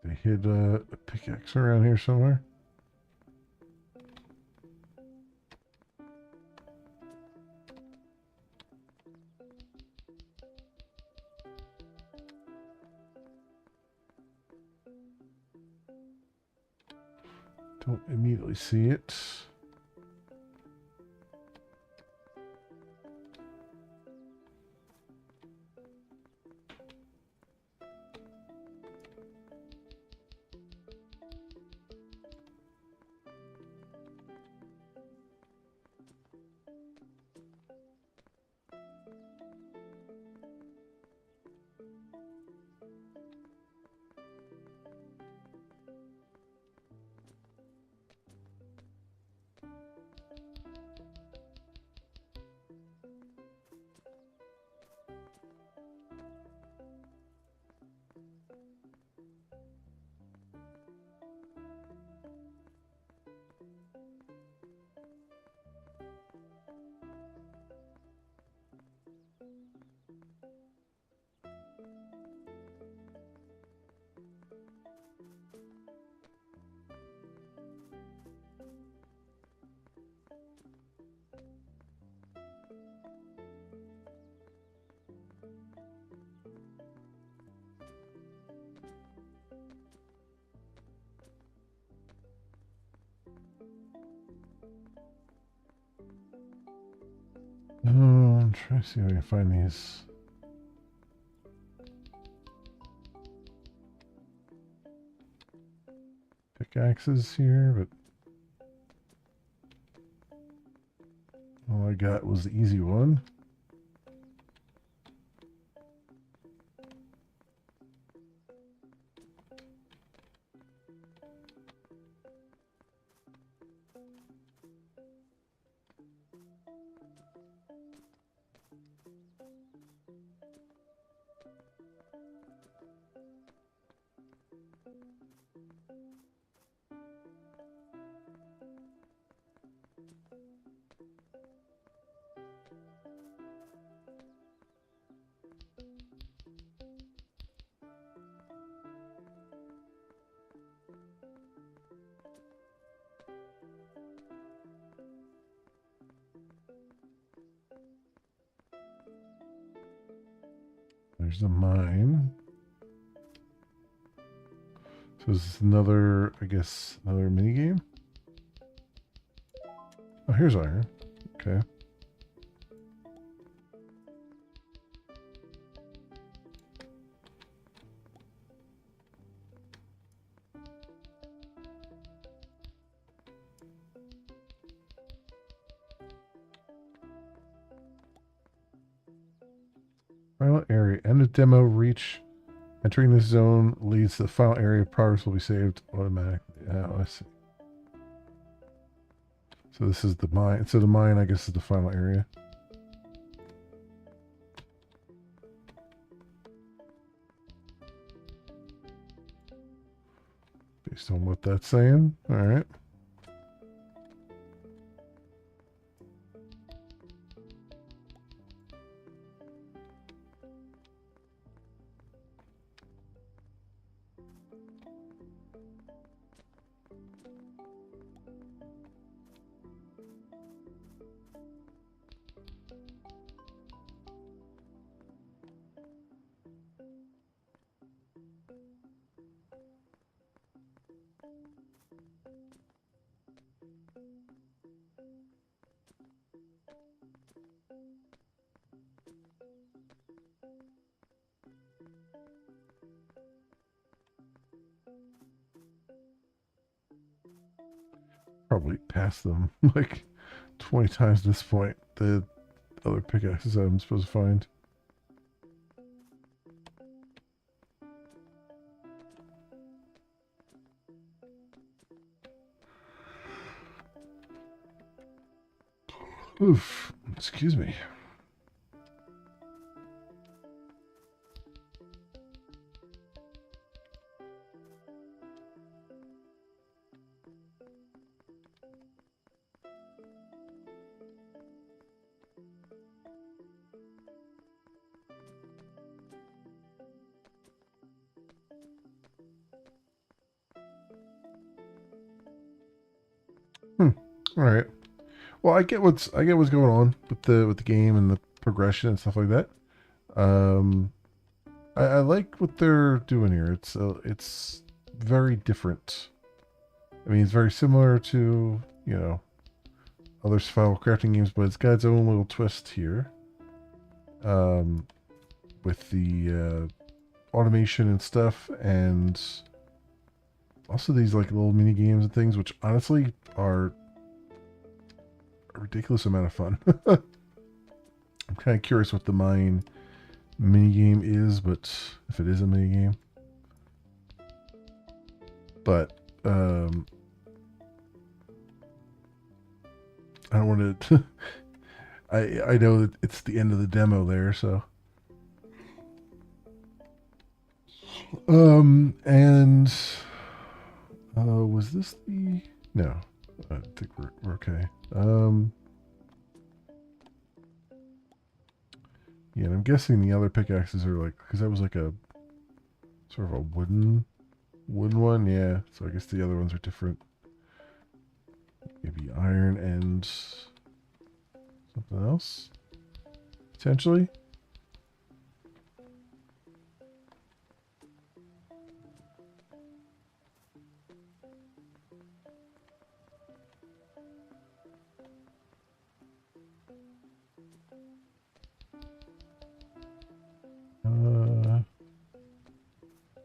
S1: They hid a pickaxe around here somewhere. Don't immediately see it. Oh, I'm trying to see if I can find these. Pickaxes here, but all I got was the easy one. There's the mine. So this is another, I guess, another mini game. Oh, here's iron. Okay. Final area. End of demo reach. Entering this zone leads to the final area. Progress will be saved automatically. Oh, I see. So this is the mine. So the mine, I guess, is the final area. Based on what that's saying. All right. Probably passed them like 20 times at this point. The other pickaxes I'm supposed to find. Oof. Excuse me. Hmm. All right. Well, I get what's going on with the game and the progression and stuff like that. Um, I like what they're doing here. It's very different. I mean, it's very similar to other survival crafting games, but it's got its own little twist here. Um, with the automation and stuff, and also these like little mini games and things, which honestly are a ridiculous amount of fun. I'm kind of curious what the mine mini game is, but if it is a mini game, but I don't want to. I know that it's the end of the demo there, so and was this the no? I think we're okay. Yeah, and I'm guessing the other pickaxes are like because that was like a sort of a wooden one. Yeah, so I guess the other ones are different. Maybe iron and something else potentially.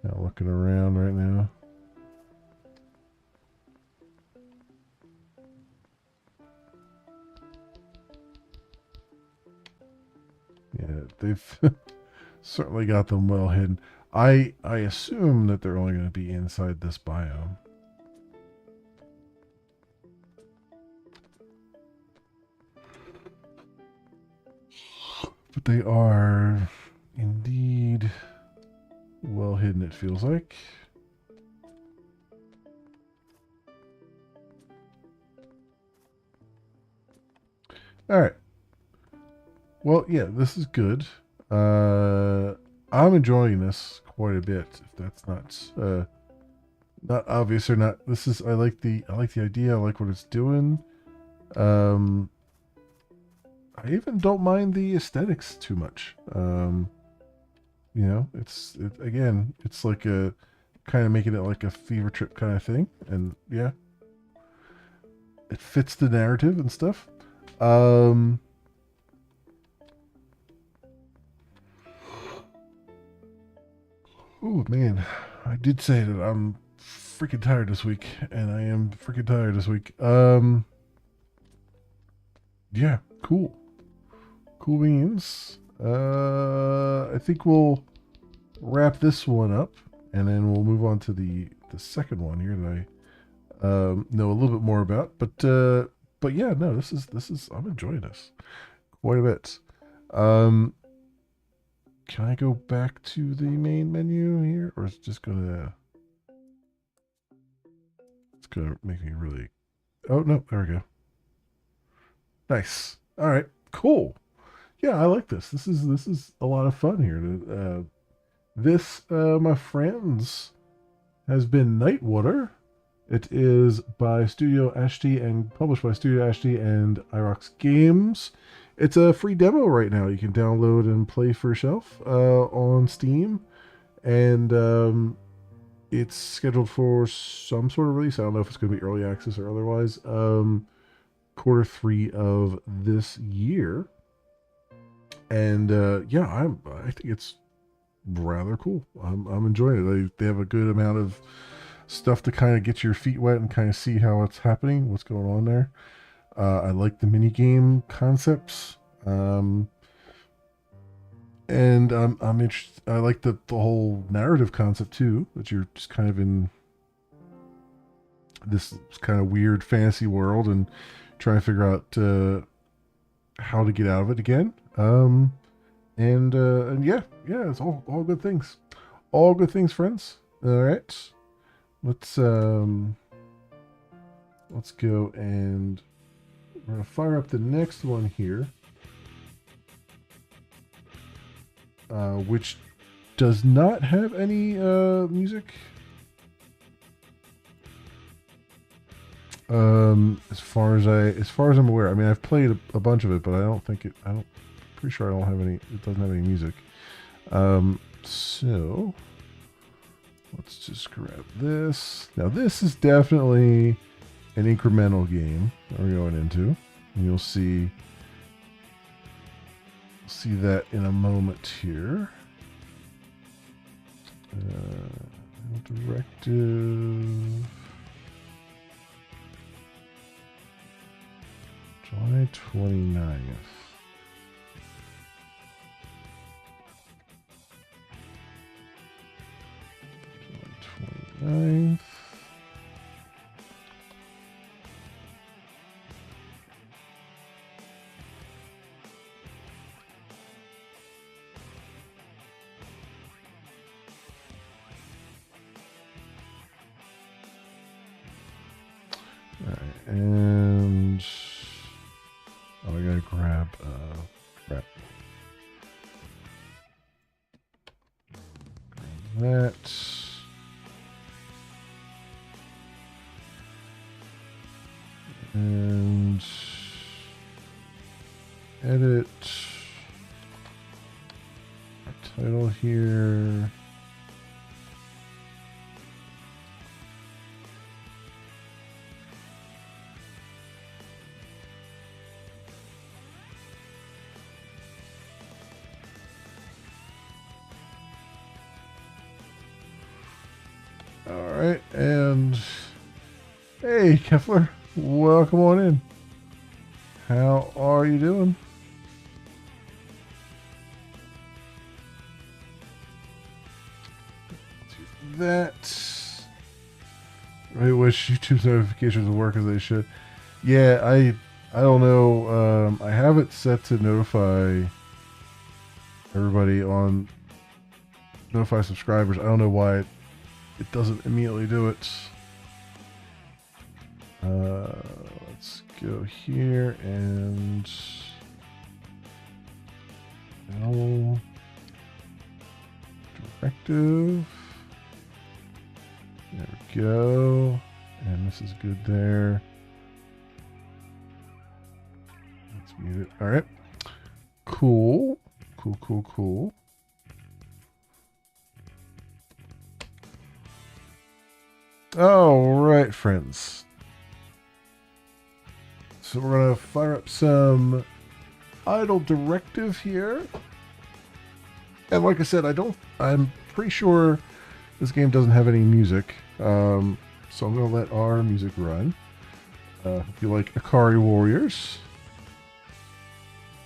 S1: Not looking around right now. Yeah, they've certainly got them well hidden. I assume that they're only going to be inside this biome. But they are indeed well hidden, it feels like. All right. Well, yeah, this is good. I'm enjoying this quite a bit. If that's not obvious or not, this is I like the idea. I like what it's doing. Um, I even don't mind the aesthetics too much. Again, it's like a kind of making it like a fever trip kind of thing, and yeah, it fits the narrative and stuff. Um, oh man, I did say that I'm freaking tired this week, and I am freaking tired this week. Yeah, cool beans. I think we'll wrap this one up, and then we'll move on to the second one here that I know a little bit more about. But yeah, no, this is I'm enjoying this quite a bit. Um, can I go back to the main menu here, or is it just gonna? gonna make me really. Oh no, there we go. Nice. All right, cool. Yeah, I like this. This is a lot of fun here. This, my friends, has been Nightwater. It is by Studio Ashty and published by Studio Ashty and Irox Games. It's a free demo right now. You can download and play for yourself on Steam, and it's scheduled for some sort of release. I don't know if it's going to be early access or otherwise. Quarter 3 of this year, and yeah, I think it's rather cool. I'm enjoying it. They have a good amount of stuff to kind of get your feet wet and kind of see how it's happening, what's going on there. I like the mini game concepts, and I'm interested. I like the whole narrative concept too, that you're just kind of in this kind of weird fantasy world and trying to figure out how to get out of it again. And yeah, it's all good things. All good things, friends. All right. Let's go, and we're gonna fire up the next one here, which does not have any music. As far as I'm aware. I mean, I've played a bunch of it, but I don't think it. Pretty sure I don't have any. It doesn't have any music. So let's just grab this. Now this is definitely an incremental game that we're going into, and you'll see that in a moment here. Directive. July 29th. July 29th. All right, and I gotta grab crap. Grab that. And edit our title here. All right, and hey, Kefler. Welcome on in. How are you doing? Do that. I wish YouTube's notifications would work as they should. Yeah, I don't know. I have it set to notify everybody on notify subscribers. I don't know why it doesn't immediately do it. Let's go here and now directive. There we go. And this is good there. Let's mute it. All right. Cool. Cool. All right, friends. So we're going to fire up some idle directive here. And like I said, I'm pretty sure this game doesn't have any music. So I'm going to let our music run. If you like Akari Warriors.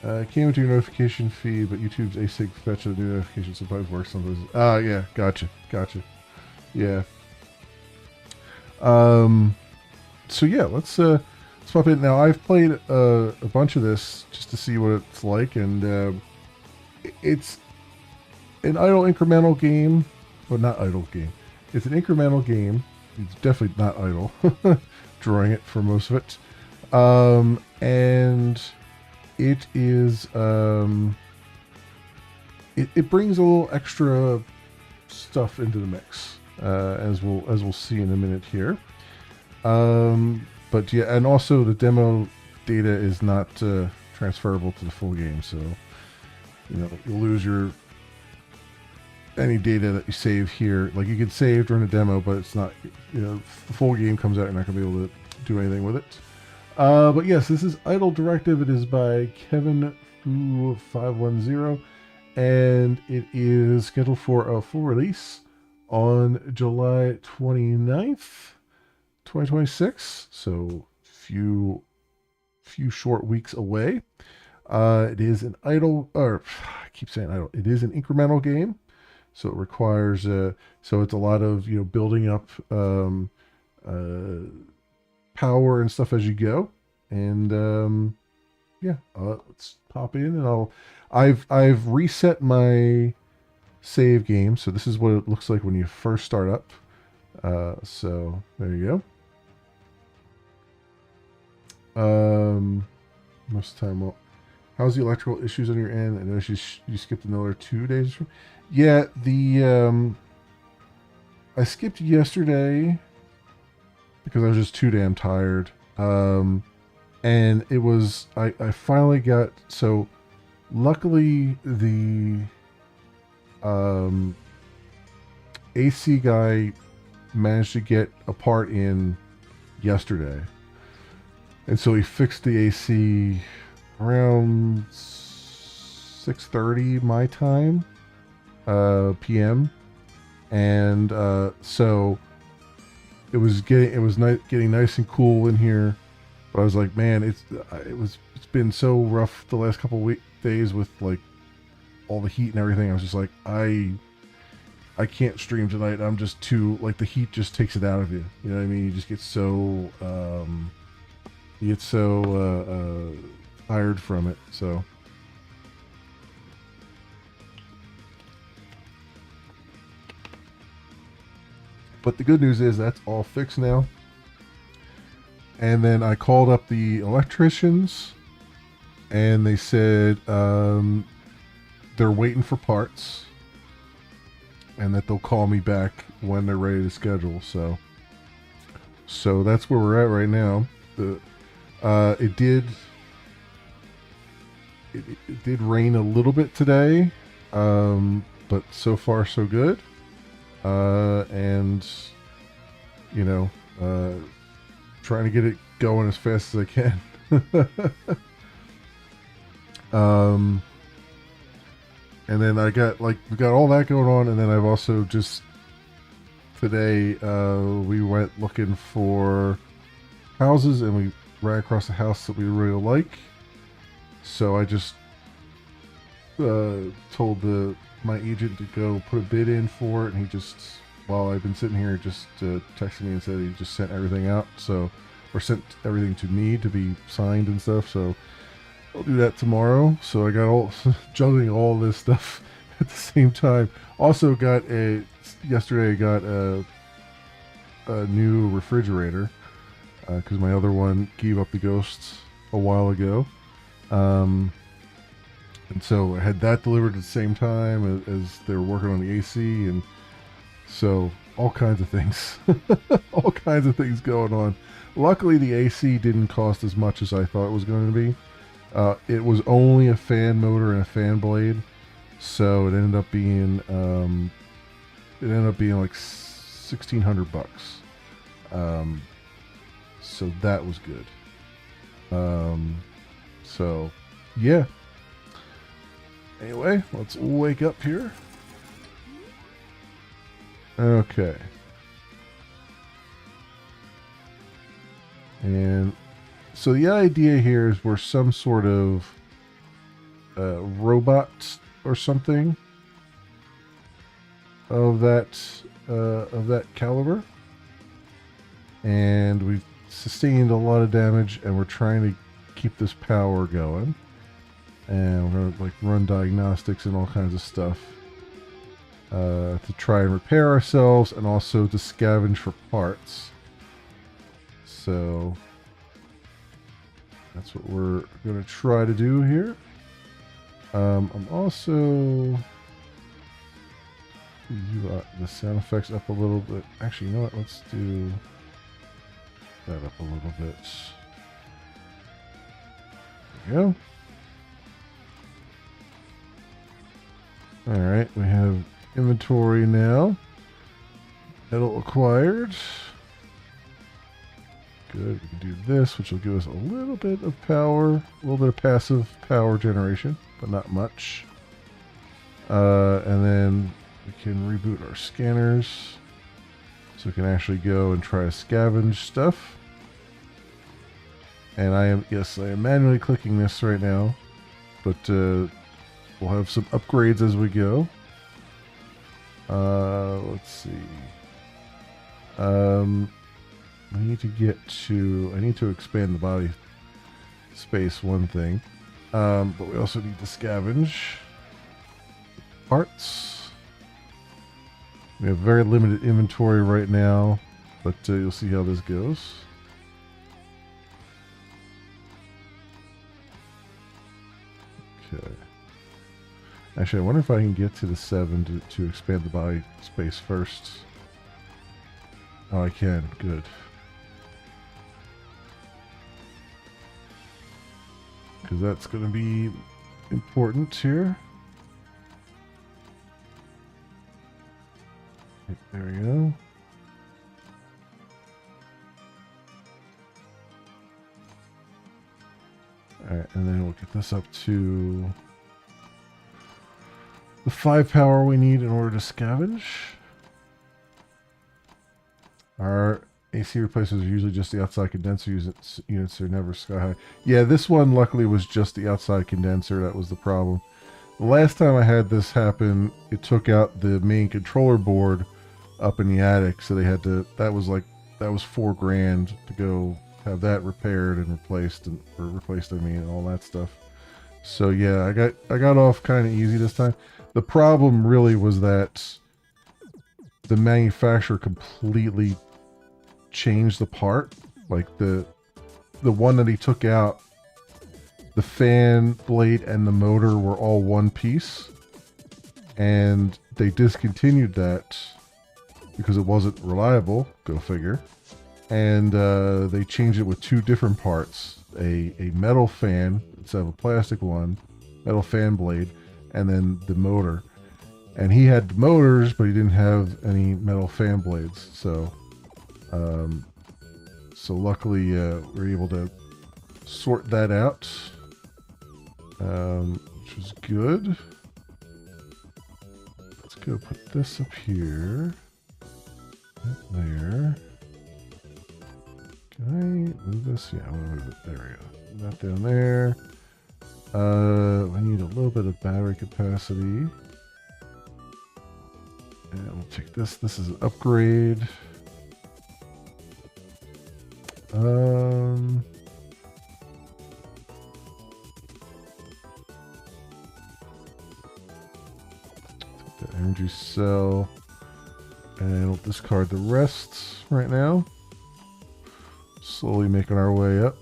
S1: Came into your notification feed, but YouTube's async fetch of the new notification sometimes works, sometimes. Yeah, gotcha. Yeah. So yeah, let's pop in. Now I've played a bunch of this just to see what it's like, and it's an idle incremental game. Well, not idle game. It's an incremental game. it's definitely not idle. Drawing it for most of it. And it is it brings a little extra stuff into the mix, as we'll see in a minute here. But yeah, and also the demo data is not transferable to the full game, so you'll lose any data that you save here. Like, you can save during the demo, but it's not, the full game comes out, you're not going to be able to do anything with it. But yes, this is Idle Directive. It is by Kevin Fu 510, and it is scheduled for a full release on July 29th, 2026. So few short weeks away. It is an idle, or I keep saying idle. It is an incremental game, so it requires so it's a lot of building up power and stuff as you go. And yeah, let's pop in, and I've reset my save game, so this is what it looks like when you first start up. So there you go. Most of the time, well, how's the electrical issues on your end? I noticed you skipped another 2 days. Yeah, I skipped yesterday because I was just too damn tired. And it was, I finally got, so luckily the AC guy managed to get a part in yesterday. And so he fixed the AC around 6:30 my time, PM. And so it was getting nice and cool in here. But I was like, man, it's been so rough the last couple days with like all the heat and everything. I was just like, I can't stream tonight. I'm just too, like, the heat just takes it out of you. You know what I mean? You just get so tired from it. So but the good news is that's all fixed now. And then I called up the electricians, and they said they're waiting for parts, and that they'll call me back when they're ready to schedule. So that's where we're at right now. It did rain a little bit today, but so far so good. And trying to get it going as fast as I can. And then we got all that going on, and then I've also just today we went looking for houses, and we ran across a house that we really like. So I just told my agent to go put a bid in for it, and he just, while I've been sitting here, just texted me and said he just sent everything out, or sent everything to me to be signed and stuff. So I'll do that tomorrow. So I got juggling all this stuff at the same time. Also yesterday I got a new refrigerator because my other one gave up the ghost a while ago. And so I had that delivered at the same time as they were working on the AC, and so all kinds of things. All kinds of things going on. Luckily, the AC didn't cost as much as I thought it was going to be. It was only a fan motor and a fan blade, so it ended up being like $1,600. So that was good. So yeah. Anyway, let's wake up here. Okay. And so the idea here is we're some sort of robot or something of that caliber, and we've sustained a lot of damage, and we're trying to keep this power going, and we're gonna run diagnostics and all kinds of stuff. to try and repair ourselves and also to scavenge for parts. So that's what we're going to try to do here. I'm also the sound effects up a little bit. Actually, you know what? Let's do that up a little bit. There we go. Alright, we have inventory now. Metal acquired. Good, we can do this, which will give us a little bit of power, a little bit of passive power generation, but not much. And then we can reboot our scanners, so we can actually go and try to scavenge stuff. And I am manually clicking this right now, but we'll have some upgrades as we go. Let's see. I need to expand the body space, one thing. But we also need to scavenge parts. We have very limited inventory right now, but you'll see how this goes. Okay. Actually, I wonder if I can get to the 7 to expand the body space first. Oh, I can. Good. Because that's going to be important here. There we go. Alright, and then we'll get this up to the 5 power we need in order to scavenge. Our AC replacers are usually just the outside condenser units. Are never sky high. Yeah, this one luckily was just the outside condenser. That was the problem. The last time I had this happen, it took out the main controller board up in the attic, so they had to. That was $4,000 to go have that repaired and replaced, and all that stuff. So yeah, I got off kind of easy this time. The problem really was that the manufacturer completely changed the part. Like the one that he took out, the fan blade and the motor were all one piece, and they discontinued that because it wasn't reliable. Go figure. And they changed it with 2 different parts: a metal fan instead of a plastic one, metal fan blade, and then the motor. And he had the motors, but he didn't have any metal fan blades. So luckily we were able to sort that out, which was good. Let's go put this up here. There. Can I move this? Yeah, I want to move it. There we go. That down there. I need a little bit of battery capacity. And we'll take this. This is an upgrade. Take the energy cell. And we'll discard the rest right now. Slowly making our way up.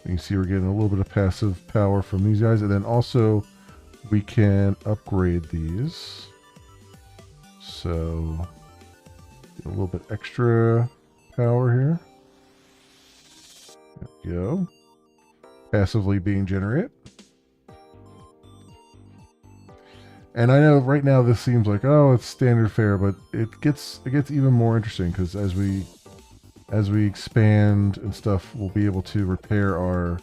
S1: You can see we're getting a little bit of passive power from these guys. And then also we can upgrade these. So get a little bit extra power here. There we go. Passively being generated. And I know right now this seems like, oh, it's standard fare, but it gets even more interesting, because as we expand and stuff, we'll be able to repair our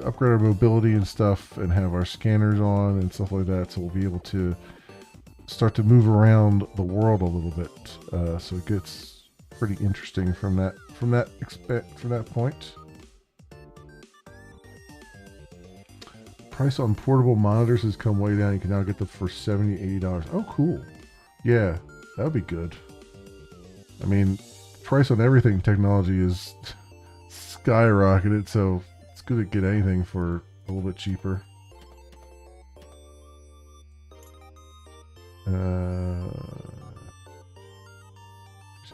S1: upgrade our mobility and stuff, and have our scanners on and stuff like that. So we'll be able to start to move around the world a little bit. So it gets pretty interesting from that point. Price on portable monitors has come way down. You can now get them for $70, $80. Oh, cool. Yeah, that would be good. I mean, price on everything technology is skyrocketed, so it's good to get anything for a little bit cheaper.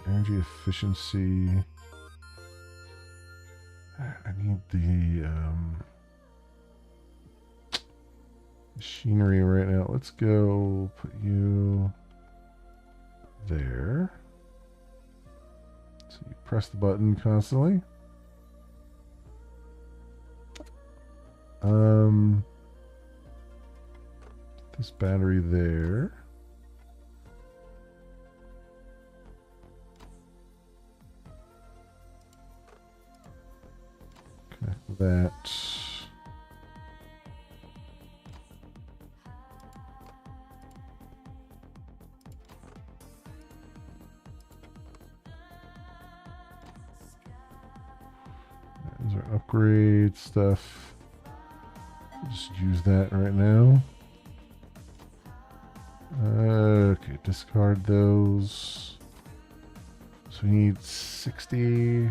S1: Energy efficiency. I need the machinery right now. Let's go put you there. So you press the button constantly. This battery there. Connect that. Those are upgrade stuff. Just use that right now. Okay, discard those. So we need 60.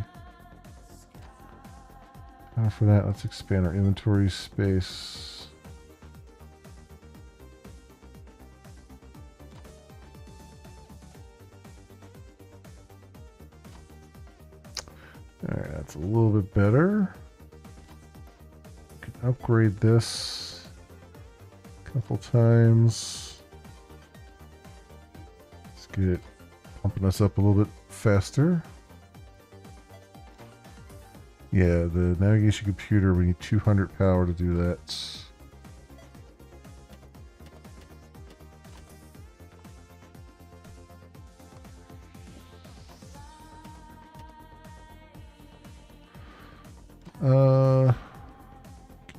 S1: For that, let's expand our inventory space. Alright, that's a little bit better. We can upgrade this a couple times. Let's get it pumping us up a little bit faster. Yeah, the navigation computer, we need 200 power to do that.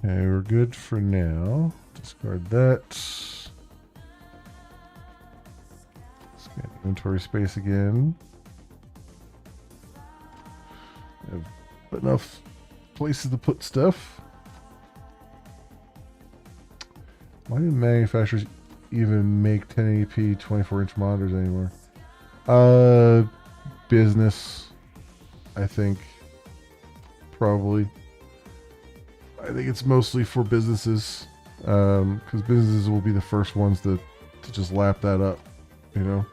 S1: Okay, we're good for now. Discard that. Scan inventory space again. Have enough places to put stuff. Why do manufacturers even make 1080p 24-inch monitors anymore? Business, I think. Probably. I think it's mostly for businesses, because businesses will be the first ones to just lap that up, you know?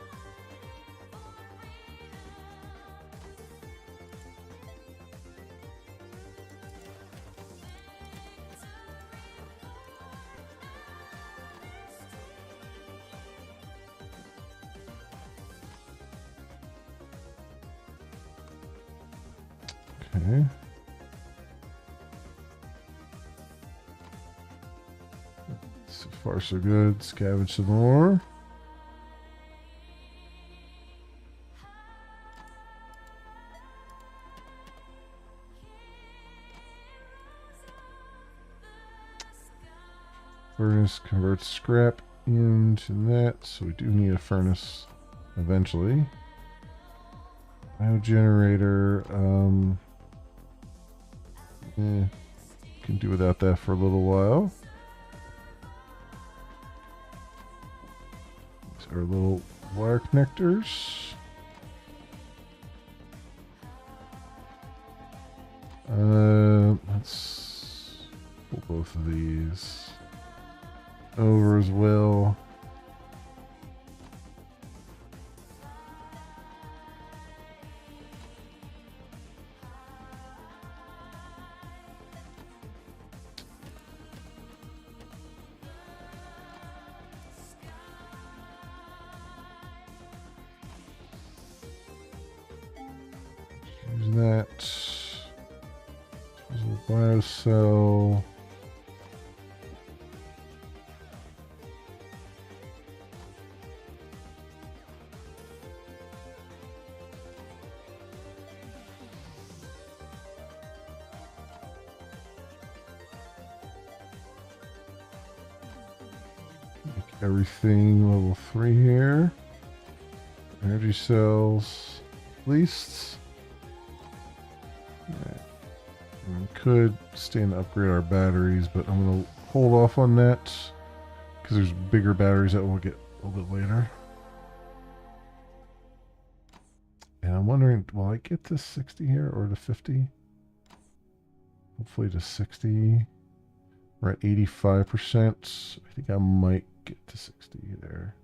S1: Okay. So far, so good. Scavenge some more. Furnace converts scrap into that, so we do need a furnace eventually. Biogenerator, can do without that for a little while. These are little wire connectors. Let's pull both of these over as well. Use that. Biocell. Make everything level 3 here. Energy cells, at least. We could stay and upgrade our batteries, but I'm going to hold off on that because there's bigger batteries that we'll get a little bit later. And I'm wondering, will I get to 60 here or to 50? Hopefully to 60. We're at 85%. I think I might get to 60 there.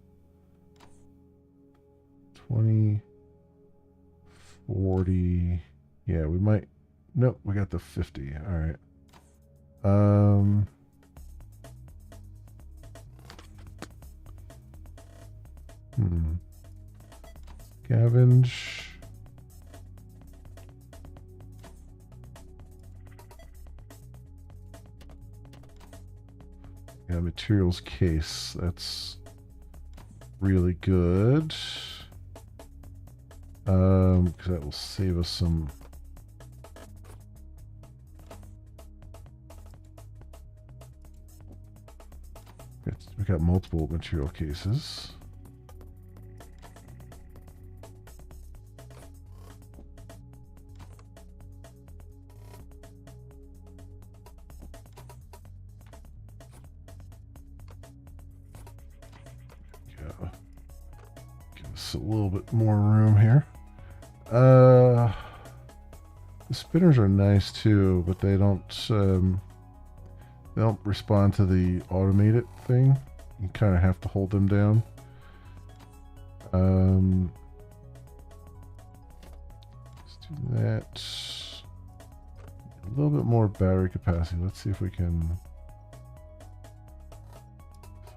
S1: 20, 40. Yeah, we might. Nope, we got the 50. All right. Scavenge. Yeah, materials case. That's really good. Because that will save us some. We got multiple material cases. Yeah. Give us a little bit more room here. The spinners are nice too, but they don't respond to the automated thing. You kind of have to hold them down. Let's do that. A little bit more battery capacity. Let's see if we can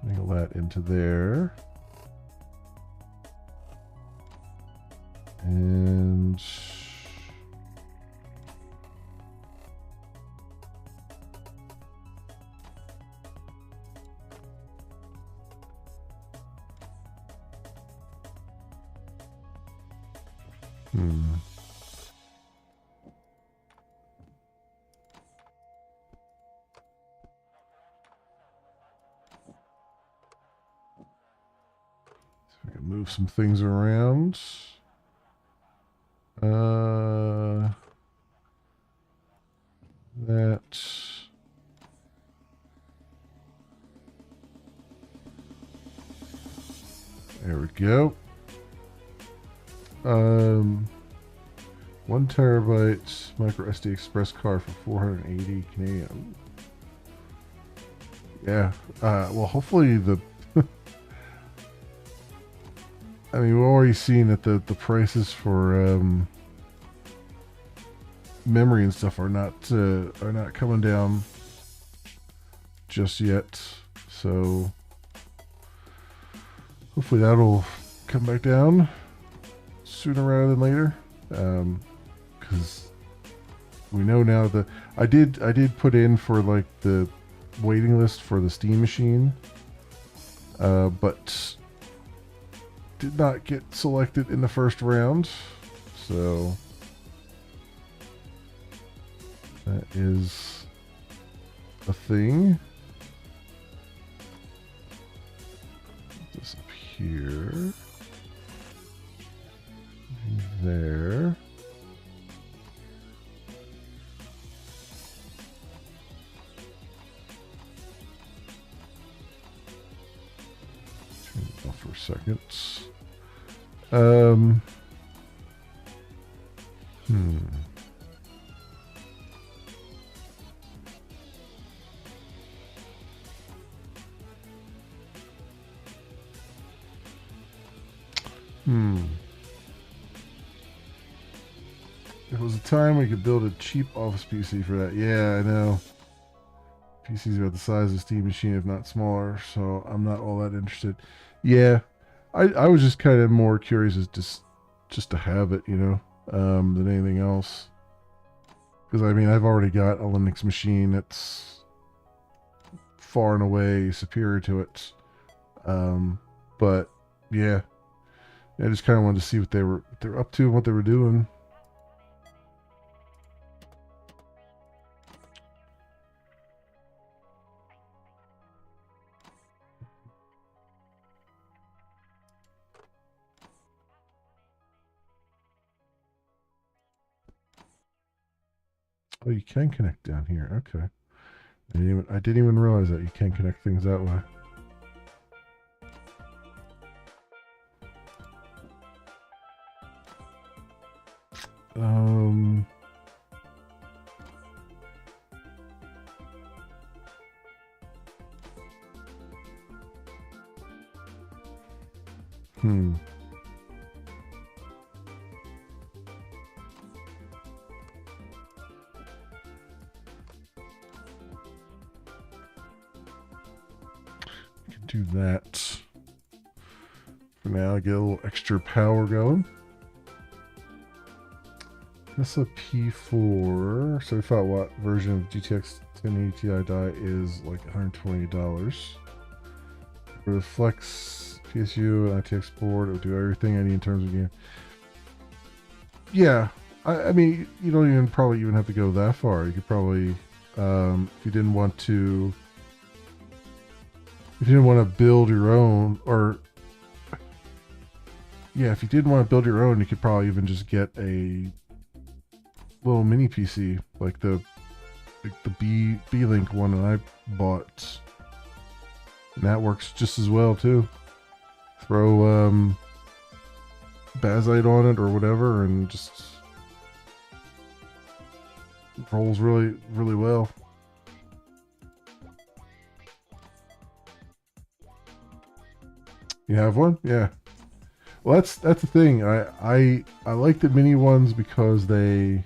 S1: finagle that into there. And so we can move some things around. That. There we go. 1 terabyte micro SD express card for 480 Canadian. Yeah. Well, hopefully the. I mean, we've already seen that the prices for memory and stuff are not coming down just yet. So hopefully that'll come back down sooner rather than later. Because we know now that I did put in for like the waiting list for the Steam machine, but did not get selected in the first round. So that is a thing. Put this up here. There. Turn it off for a second. There was a time we could build a cheap office PC for that. Yeah, I know. PCs are the size of a Steam machine, if not smaller, so I'm not all that interested. Yeah, I was just kind of more curious as just to have it, you know, than anything else. Because, I mean, I've already got a Linux machine that's far and away superior to it. But, yeah. I just kind of wanted to see what they were up to and what they were doing. Oh, you can connect down here. Okay. I didn't even realize that you can connect things that way. to that for now. Get a little extra power going. Tesla P4 75-watt version of GTX 1080 Ti die is like $120. For the Flex PSU and ITX board, it would do everything I need in terms of game. Yeah, I mean, you don't even probably even have to go that far. You could probably, if you didn't want to build your own, or yeah, if you didn't want to build your own, you could probably even just get a little mini PC like the B-Link one that I bought. And that works just as well too. Throw Bazite on it or whatever, and just rolls really, really well. You have one? Yeah. Well, that's the thing. I like the mini ones because they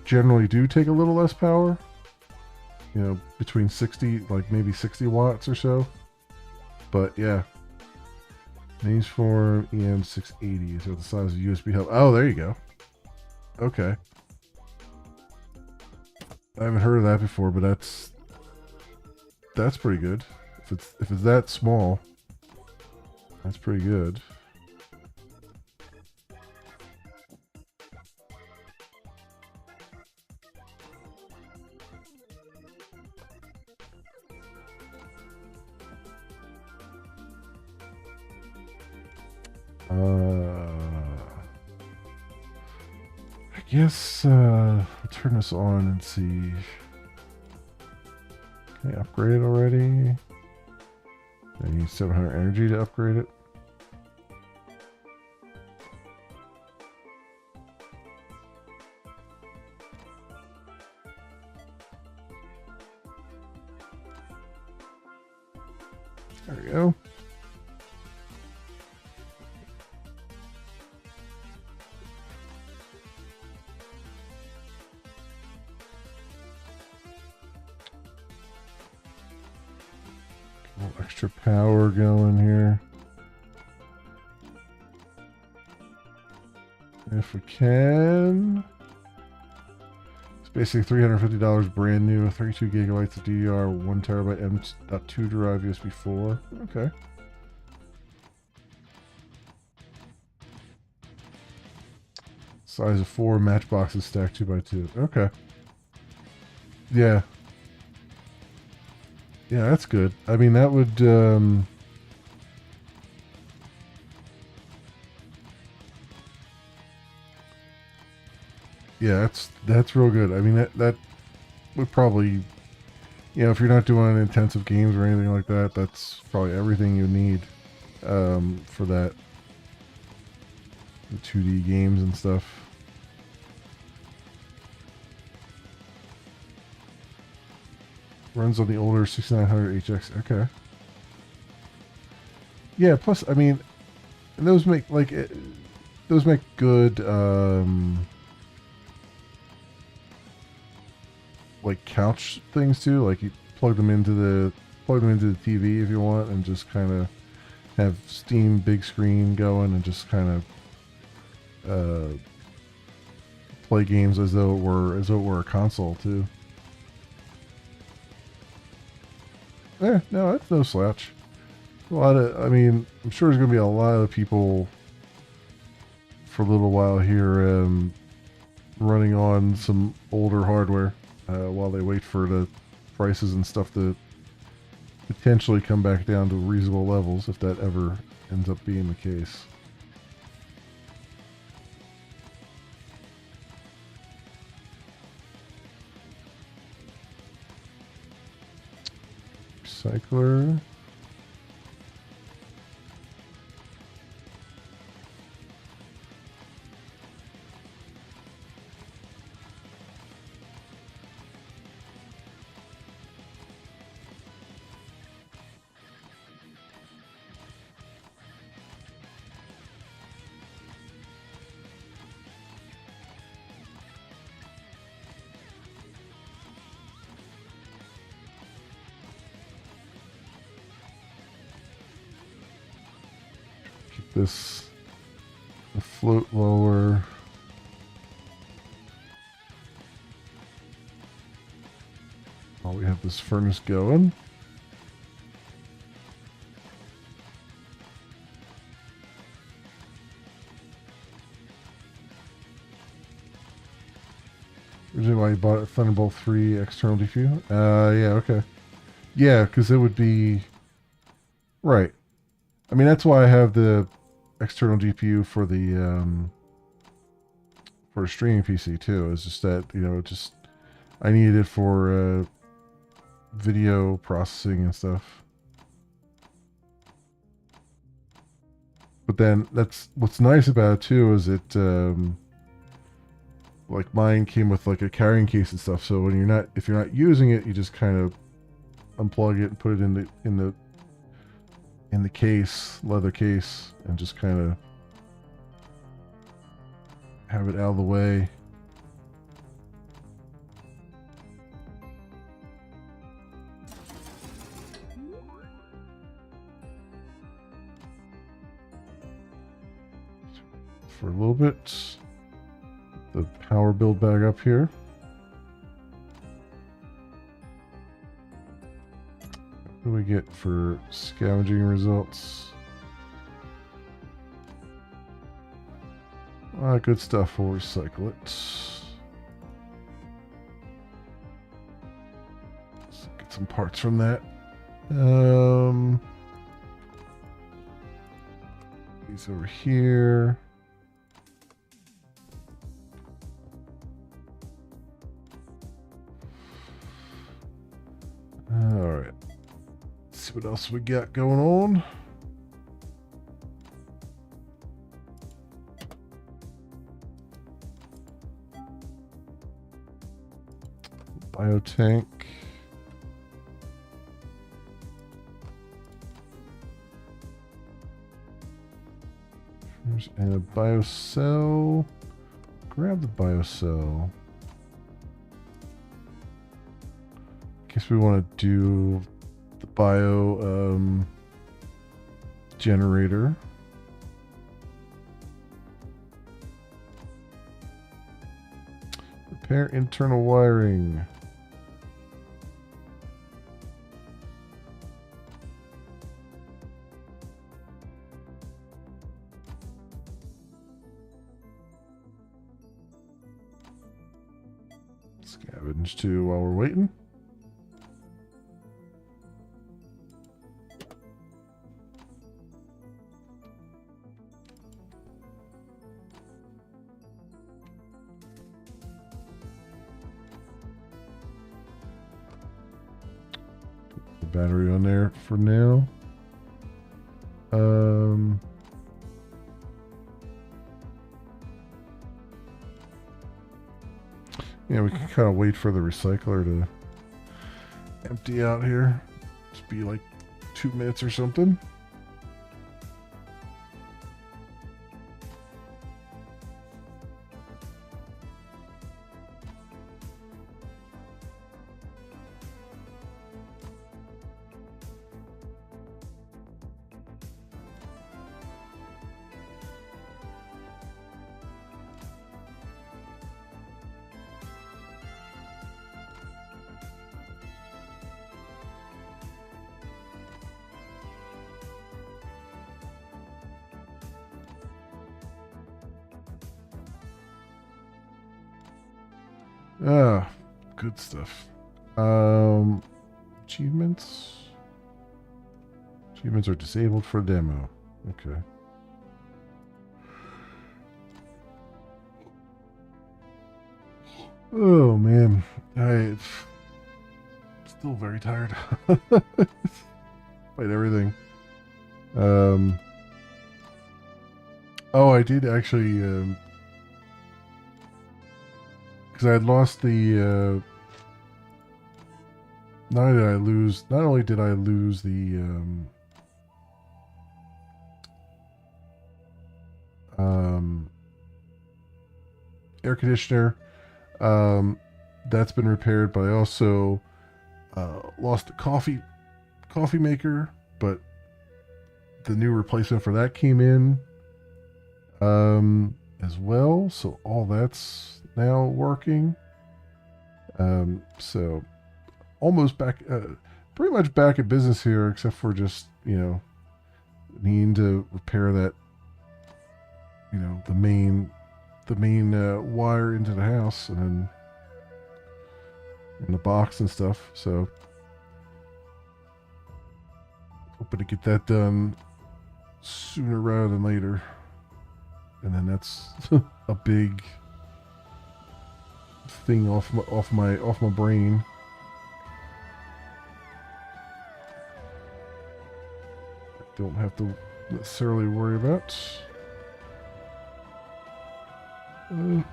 S1: generally do take a little less power. You know, between 60, like maybe 60 watts or so. But yeah. Names for EM680. So the size of USB hub. Oh, there you go. Okay. I haven't heard of that before, but that's pretty good. If it's that small, that's pretty good. I guess I'll turn this on and see. Can I upgrade it already? I need 700 energy to upgrade it. There we go. A little extra power going here. If we can. It's basically $350 brand new, 32 gigabytes of DDR, 1 terabyte M.2 drive USB 4. Okay. Size of 4 matchboxes stacked 2x2. Okay. Yeah. Yeah, that's good. I mean, that would yeah, that's real good. I mean, that would probably, you know, if you're not doing intensive games or anything like that, that's probably everything you need for that. The 2D games and stuff. Runs on the older 6900 HX. Okay. Yeah. Plus, I mean, those make those make good like couch things too. Like you plug them into the TV if you want, and just kind of have Steam big screen going, and just kind of play games as though it were a console too. Yeah, no, that's no slouch. I mean, I'm sure there's going to be a lot of people for a little while here running on some older hardware while they wait for the prices and stuff to potentially come back down to reasonable levels, if that ever ends up being the case. Recycler. this the float lower. While we have this furnace going. Originally why you bought a Thunderbolt 3 external DPU? Yeah, okay. Yeah, because it would be... Right. I mean, that's why I have the external GPU for the for a streaming PC too. It's just that, you know, just I needed it for video processing and stuff. But then that's what's nice about it too is it like mine came with like a carrying case and stuff. So when you're not if you're not using it, you just kind of unplug it and put it in the case, leather case, and just kind of have it out of the way. For a little bit. The power build back up here. What do we get for scavenging results? Good stuff. We'll recycle it. Let's get some parts from that. These over here. Alright. Let's see what else we got going on. Biotank. And a biocell. Grab the biocell. In case we want to do the bio generator. Repair internal wiring. Scavenge too while we're waiting. Battery on there for now. Yeah, we can kind of wait for the recycler to empty out here. Just be like 2 minutes or something. Ah, good stuff. Achievements. Achievements are disabled for demo. Okay. Oh man, I'm still very tired. Fight everything. Oh, I did actually. Because I had lost the. Not only did I lose the. Air conditioner. That's been repaired, but I also lost the coffee maker, but the new replacement for that came in, as well. So all that's now working. So almost back, pretty much back at business here, except for just, needing to repair that, the main wire into the house and in the box and stuff. So hoping to get that done sooner rather than later. And then that's a big thing off my brain. I don't have to necessarily worry about. I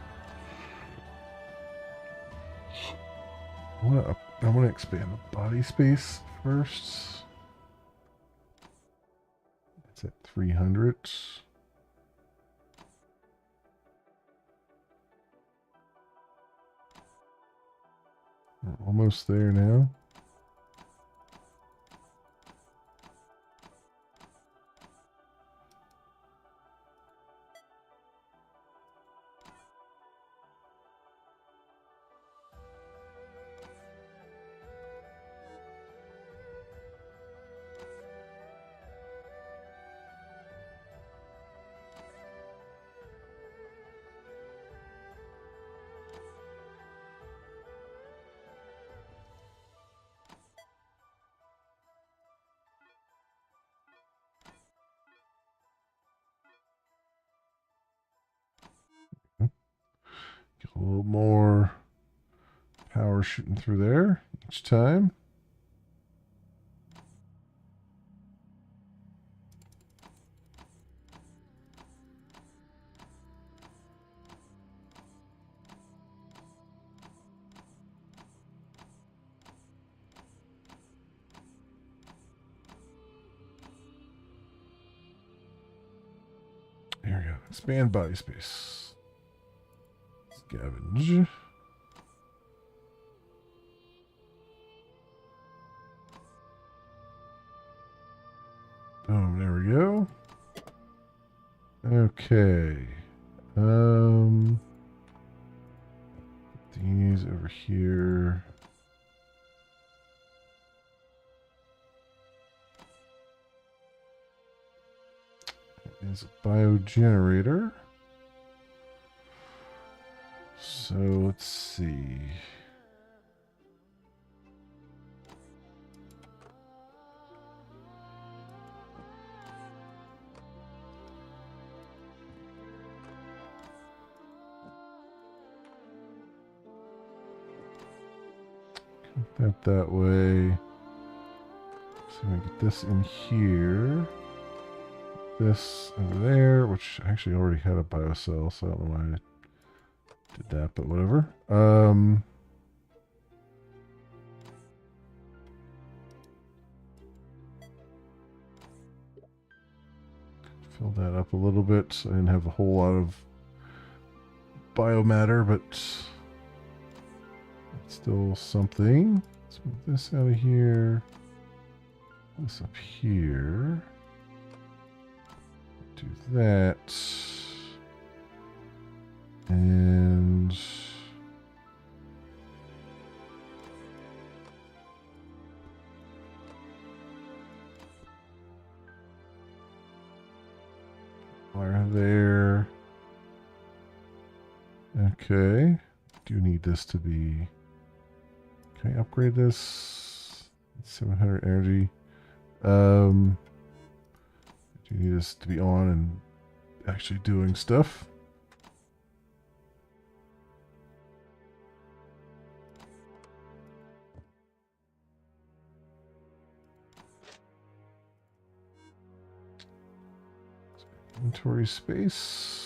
S1: want to expand the body space first. It's at 300. We're almost there now. Get a little more power shooting through there each time. There we go. Expand body space. Scavenge. Boom, there we go. Okay. These over here. Is a biogenerator. So let's see. That way. So we get this in here. This over there, which I actually already had a biocell, so I don't know why I did that, but whatever. Fill that up a little bit. I didn't have a whole lot of biomatter, but it's still something. Let's move this out of here. This up here. Do that. And wire there. Okay. Do need this to be. Can I upgrade this? 700 energy. Do you need this to be on and actually doing stuff? Inventory space.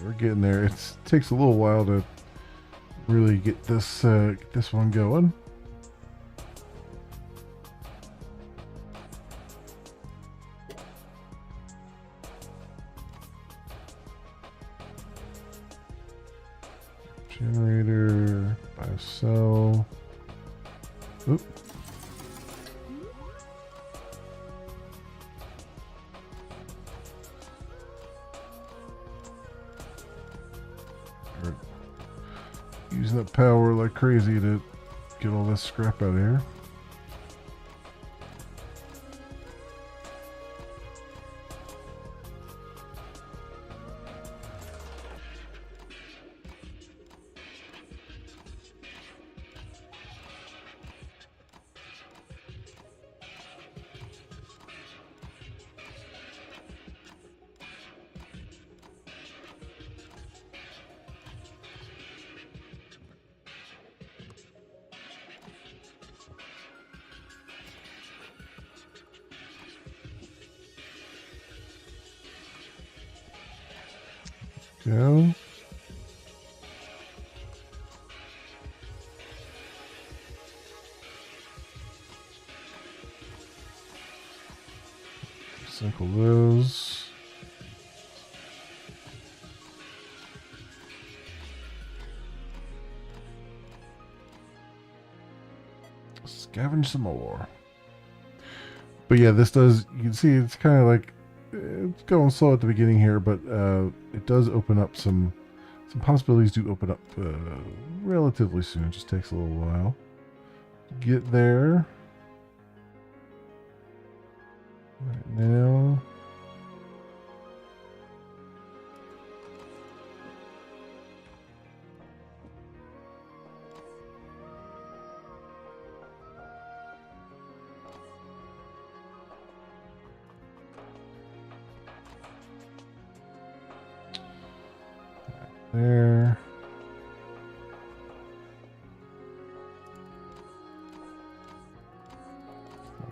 S1: We're getting there. It takes a little while to really get this one going. Generator, biocell. Oop. Using that power like crazy to get all this scrap out of here. Go. Cycle those. Scavenge some more. But yeah, this does, you can see it's kind of like, it's going slow at the beginning here, but it does open up some possibilities do open up relatively soon. It just takes a little while to get there. Right now. There.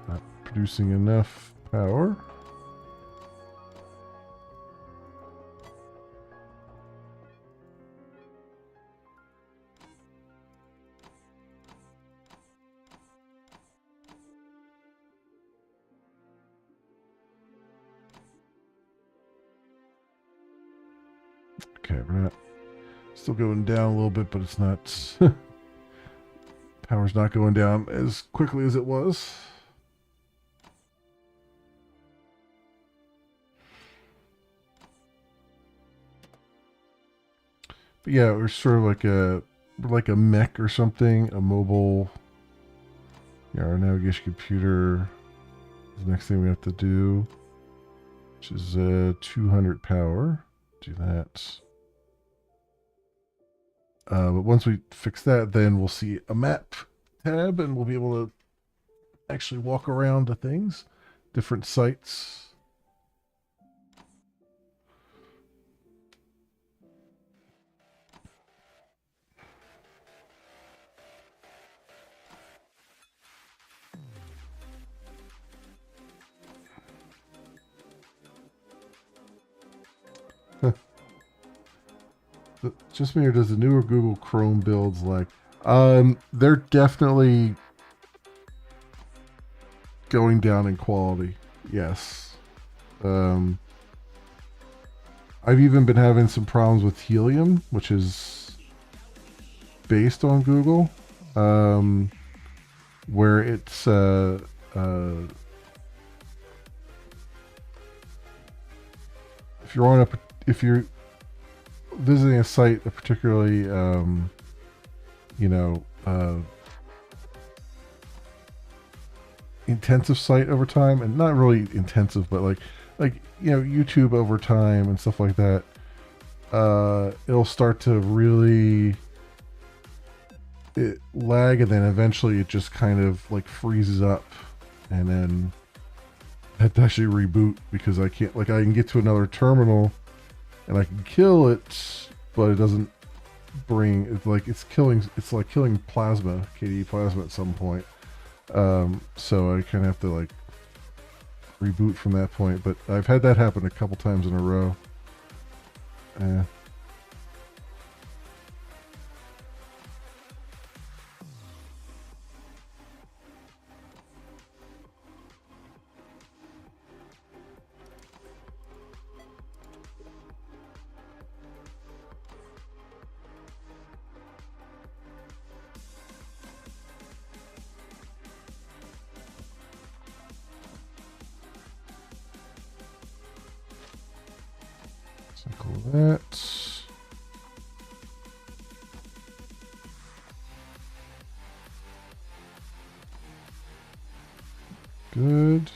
S1: Not producing enough power. Okay, we're not still going down a little bit, but it's not power's not going down as quickly as it was. But yeah, we're sort of like a mech or something, a mobile. Yeah, our navigation computer is the next thing we have to do, which is 200 power. Do that. But once we fix that, then we'll see a map tab, and we'll be able to actually walk around to things, different sites. Just me, or does the newer Google Chrome builds like? They're definitely going down in quality. Yes. I've even been having some problems with Helium, which is based on Google, where it's if you're visiting a site, a particularly, intensive site over time, and not really intensive, but like YouTube over time and stuff like that, it'll start to really lag, and then eventually it just kind of like freezes up, and then I have to actually reboot because I can't, like, I can get to another terminal and I can kill it, but it doesn't bring, it's like killing plasma, KDE plasma at some point. So I kind of have to like reboot from that point, but I've had that happen a couple times in a row. Recycle that. Good.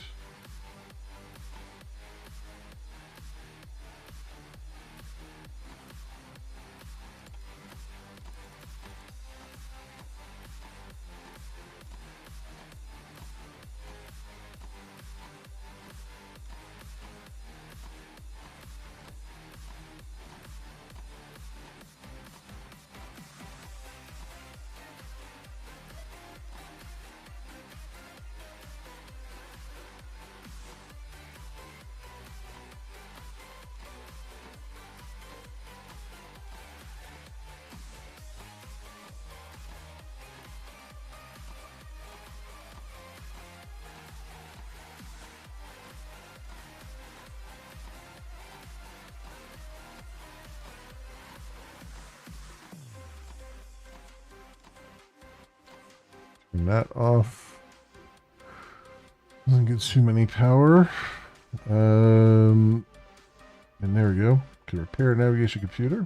S1: Turn that off. Doesn't get too many power. And there we go. Can repair navigation computer.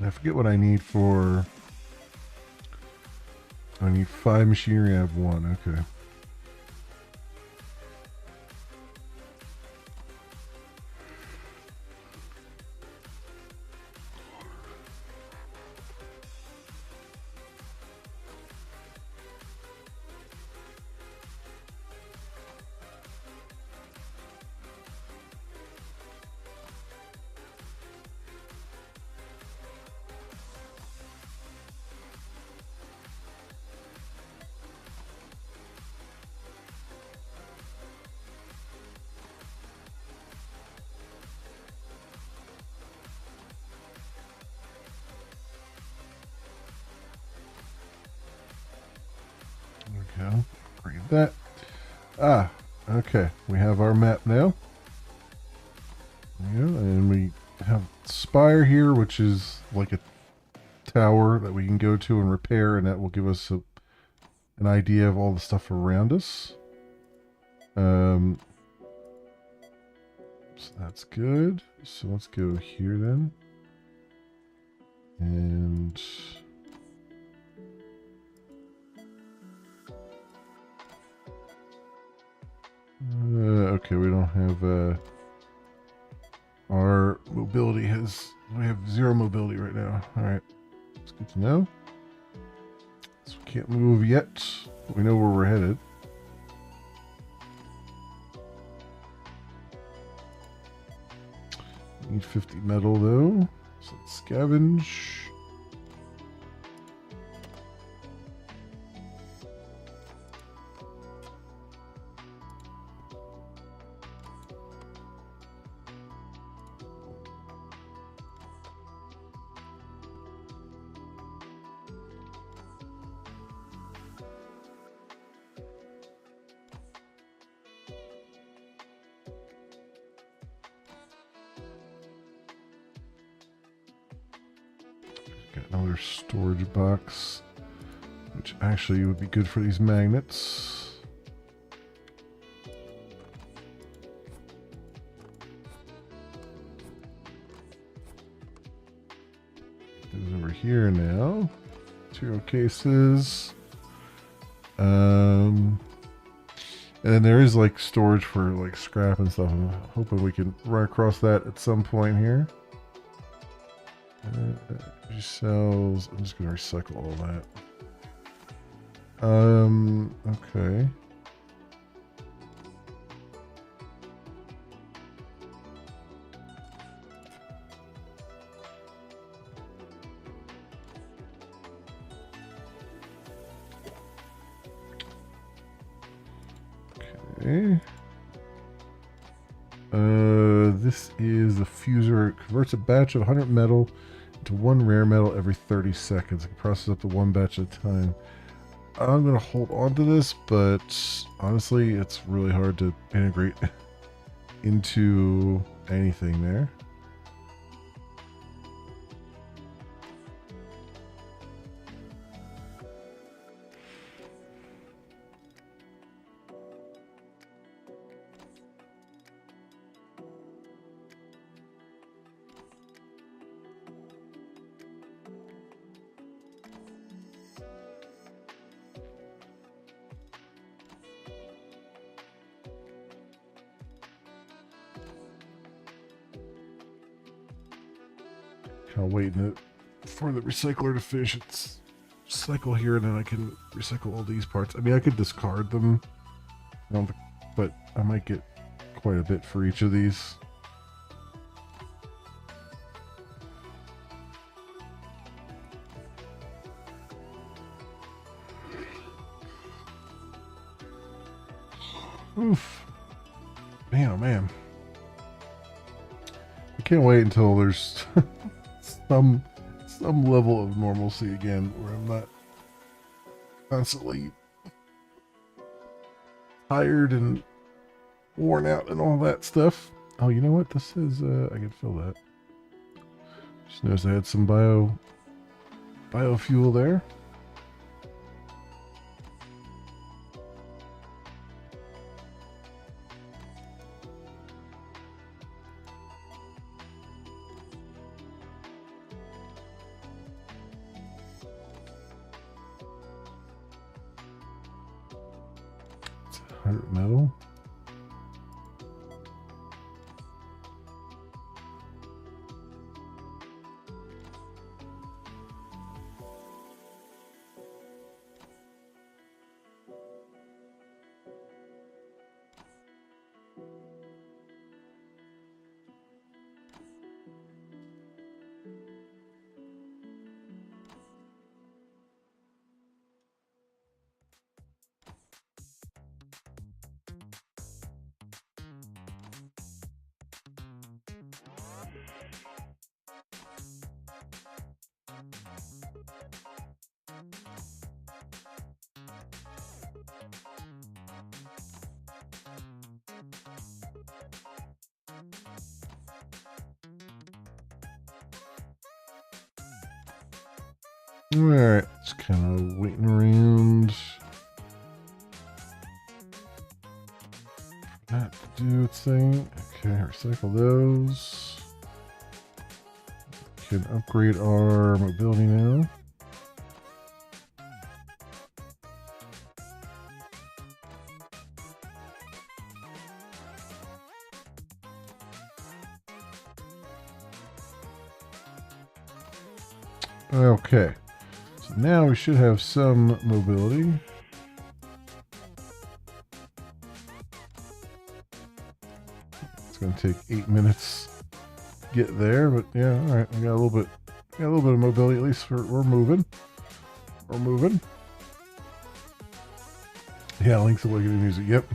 S1: I forget what I need for... I need 5 machinery, I have 1, okay. There we go. Read that. Ah, okay. We have our map now. Yeah, and we have Spire here, which is like a tower that we can go to and repair, and that will give us an idea of all the stuff around us. So that's good. So let's go here then. And okay, we don't have our mobility we have 0 mobility right now. All right, it's good to know. So we can't move yet, but we know where we're headed. Need 50 metal though, so let's scavenge. Got another storage box, which actually would be good for these magnets. Those over here now. Material cases. And then there is like storage for like scrap and stuff. I'm hoping we can run across that at some point here. Cells. I'm just gonna recycle all that. Okay. Okay. This is a fuser. It converts a batch of 100 metal into 1 rare metal every 30 seconds. It can process up to 1 batch at a time. I'm going to hold on to this, but honestly, it's really hard to integrate into anything there. Kind of waiting for the recycler to finish its cycle here, and then I can recycle all these parts. I mean, I could discard them, but I might get quite a bit for each of these. Oof. Man, oh man. I can't wait until there's some level of normalcy again, where I'm not constantly tired and worn out and all that stuff. Oh, you know what? This is I can fill that. Just noticed I had some biofuel there. It's 100 metal. Alright, just kind of waiting around. That to do its thing. Okay, recycle those. Can upgrade our mobility now. Okay, so now we should have some mobility. It's going to take 8 minutes to get there, but yeah, all right. We got a little bit of mobility. At least we're moving. We're moving. Yeah, Link's Awakening music. Yep.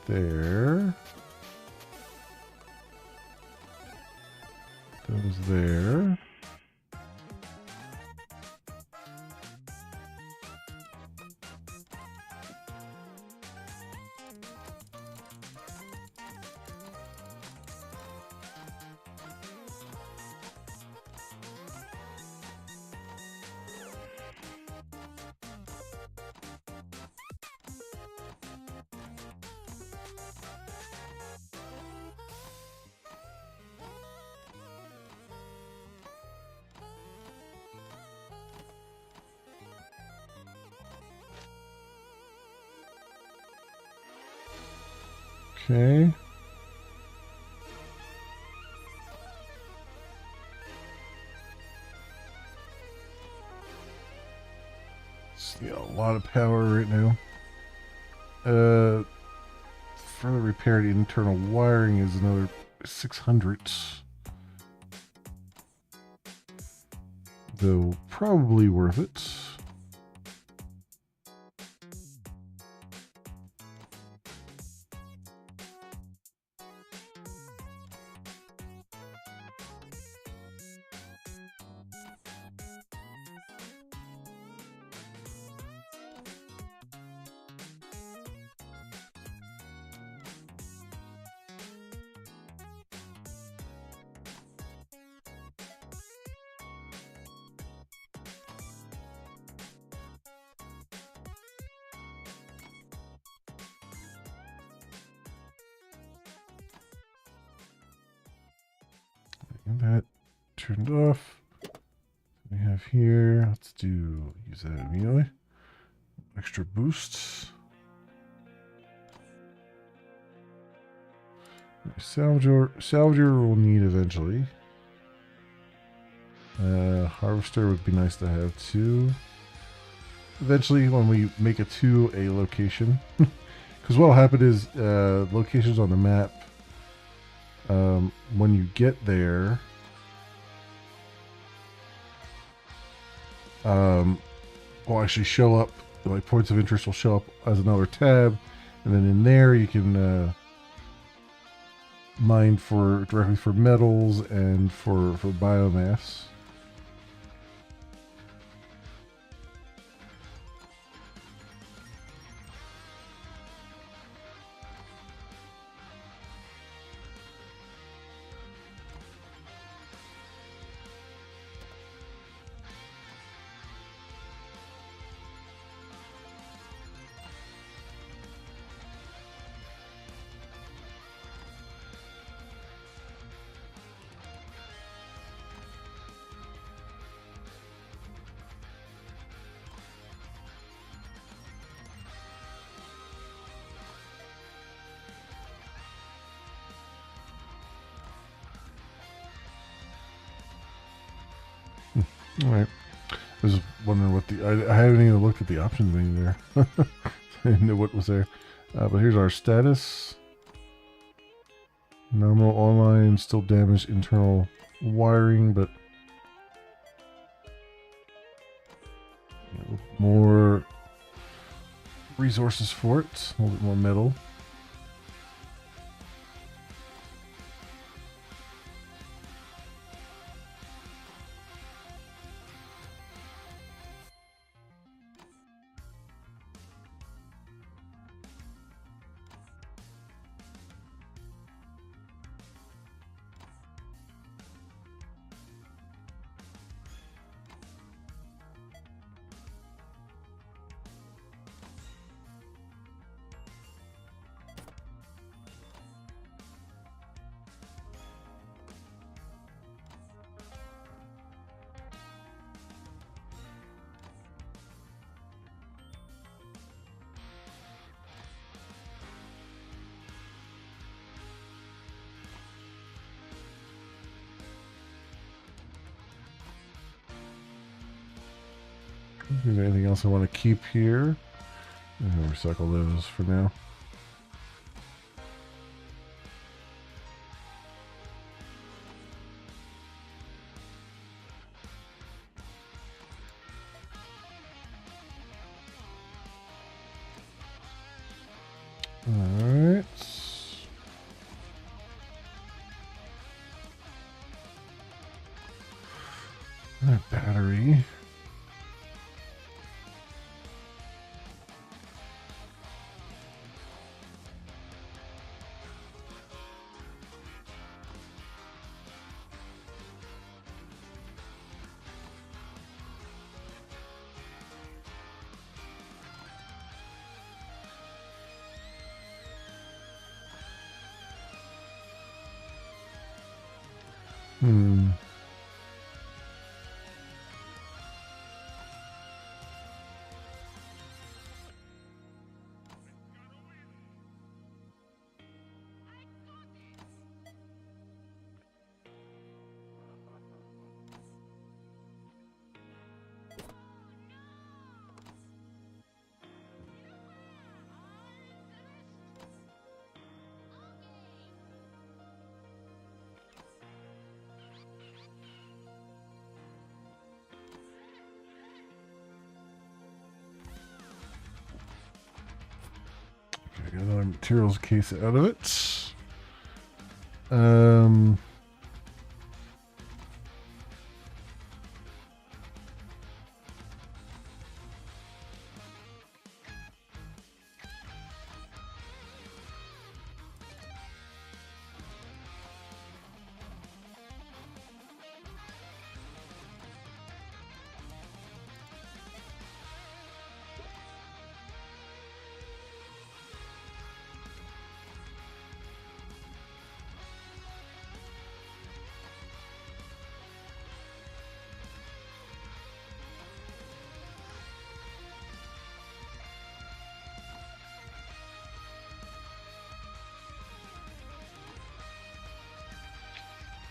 S1: There. Those there. Okay. Yeah, a lot of power right now. Further repair the internal wiring is another 600. Though probably worth it. And that turned off. We have here, let's use that immediately. Extra boosts. Salvager we'll need eventually. Harvester would be nice to have too. Eventually, when we make it to a location. Because what will happen is, locations on the map, when you get there, will actually show up, like points of interest will show up as another tab, and then in there you can mine directly for metals and for biomass. Alright. I was wondering what I haven't even looked at the options menu there. I didn't know what was there. But here's our status. Normal online, still damaged internal wiring, but more resources for it. A little bit more metal. Is there anything else I want to keep here? I'm going to recycle those for now. Alright. That battery. materials case out of it.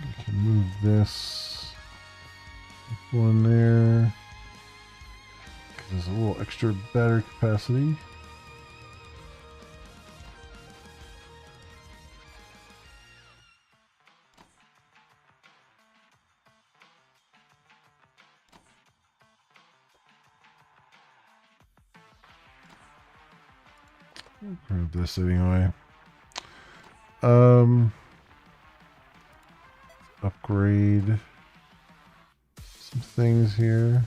S1: We can move this one there. There's a little extra battery capacity. I'll grab this anyway. Upgrade some things here.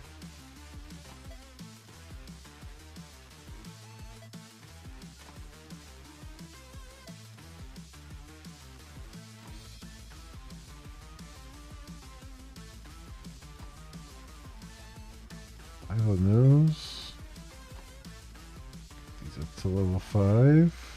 S1: Pilot nose. These up to level 5.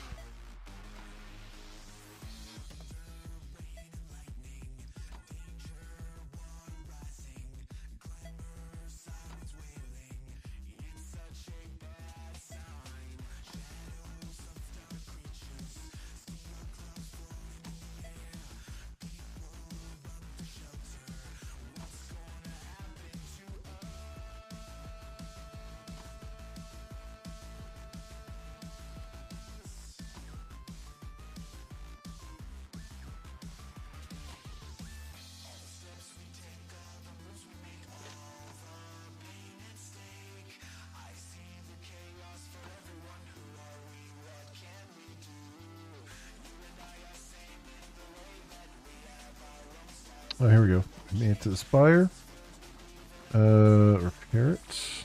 S1: Oh, here we go. Made it to the spire. Repair it.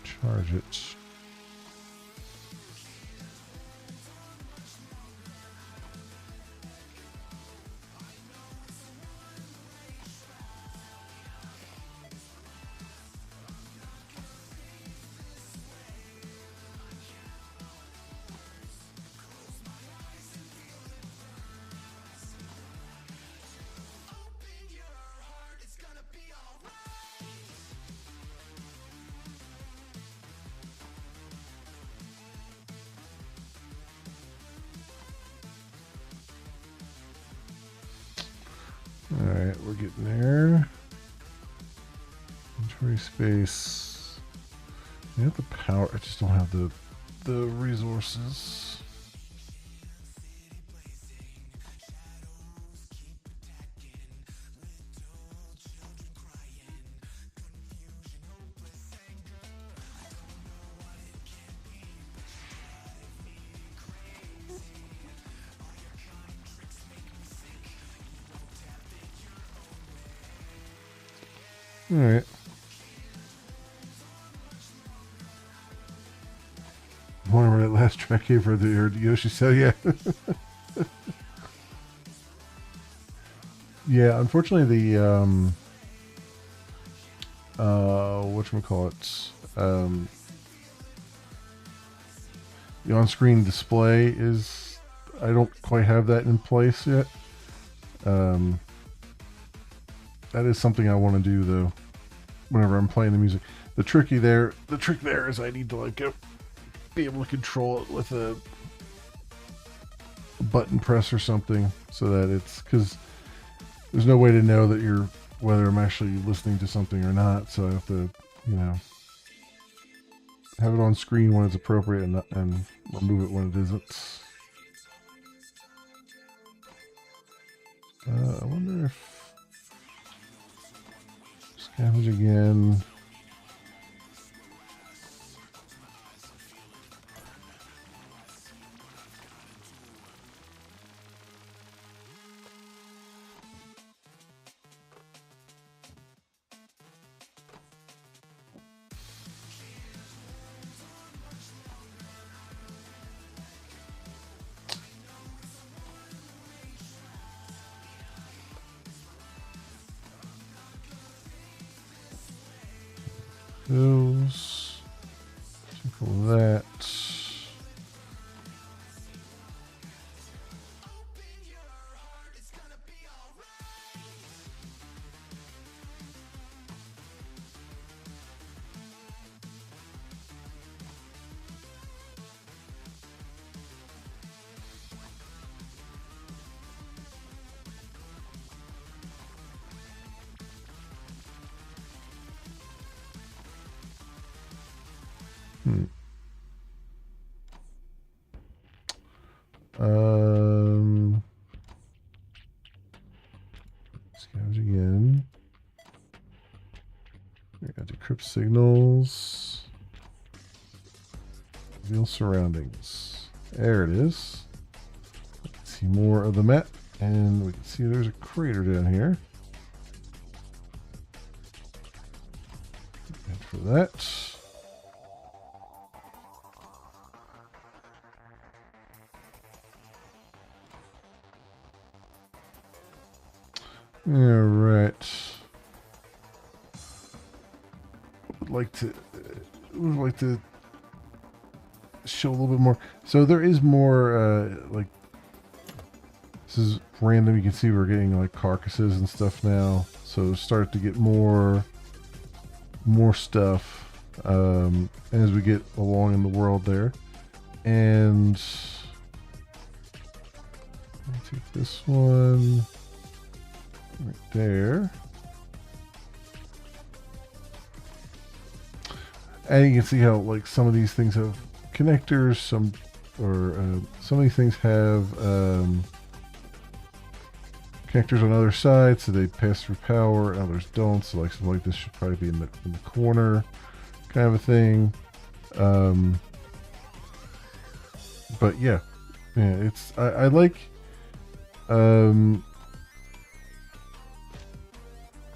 S1: Charge it. Alright, we're getting there. Inventory space. I have the power, I just don't have the resources. Alright. I wonder where that last track came from. You heard Yoshi say, yeah. Yeah, unfortunately the whatchamacallit, the on-screen display is, I don't quite have that in place yet. That is something I want to do though, whenever I'm playing the music. The trick there is I need to like be able to control it with a button press or something, so that it's, because there's no way to know that you're, whether I'm actually listening to something or not. So I have to, you know, have it on screen when it's appropriate and remove it when it isn't. I wonder if scavenge again. those. Tickle that. Scavenge again. We got decrypt signals. Reveal surroundings. There it is. See more of the map, and we can see there's a crater down here. And for that. All right. Would like to show a little bit more. So there is more like, this is random. You can see we're getting like carcasses and stuff now. So start to get more stuff as we get along in the world there. And let me take this one right there. And you can see how like some of these things have connectors, some of these things have connectors on other sides, so they pass through power, and others don't. So like something like this should probably be in the corner, kind of a thing. But yeah, it's I like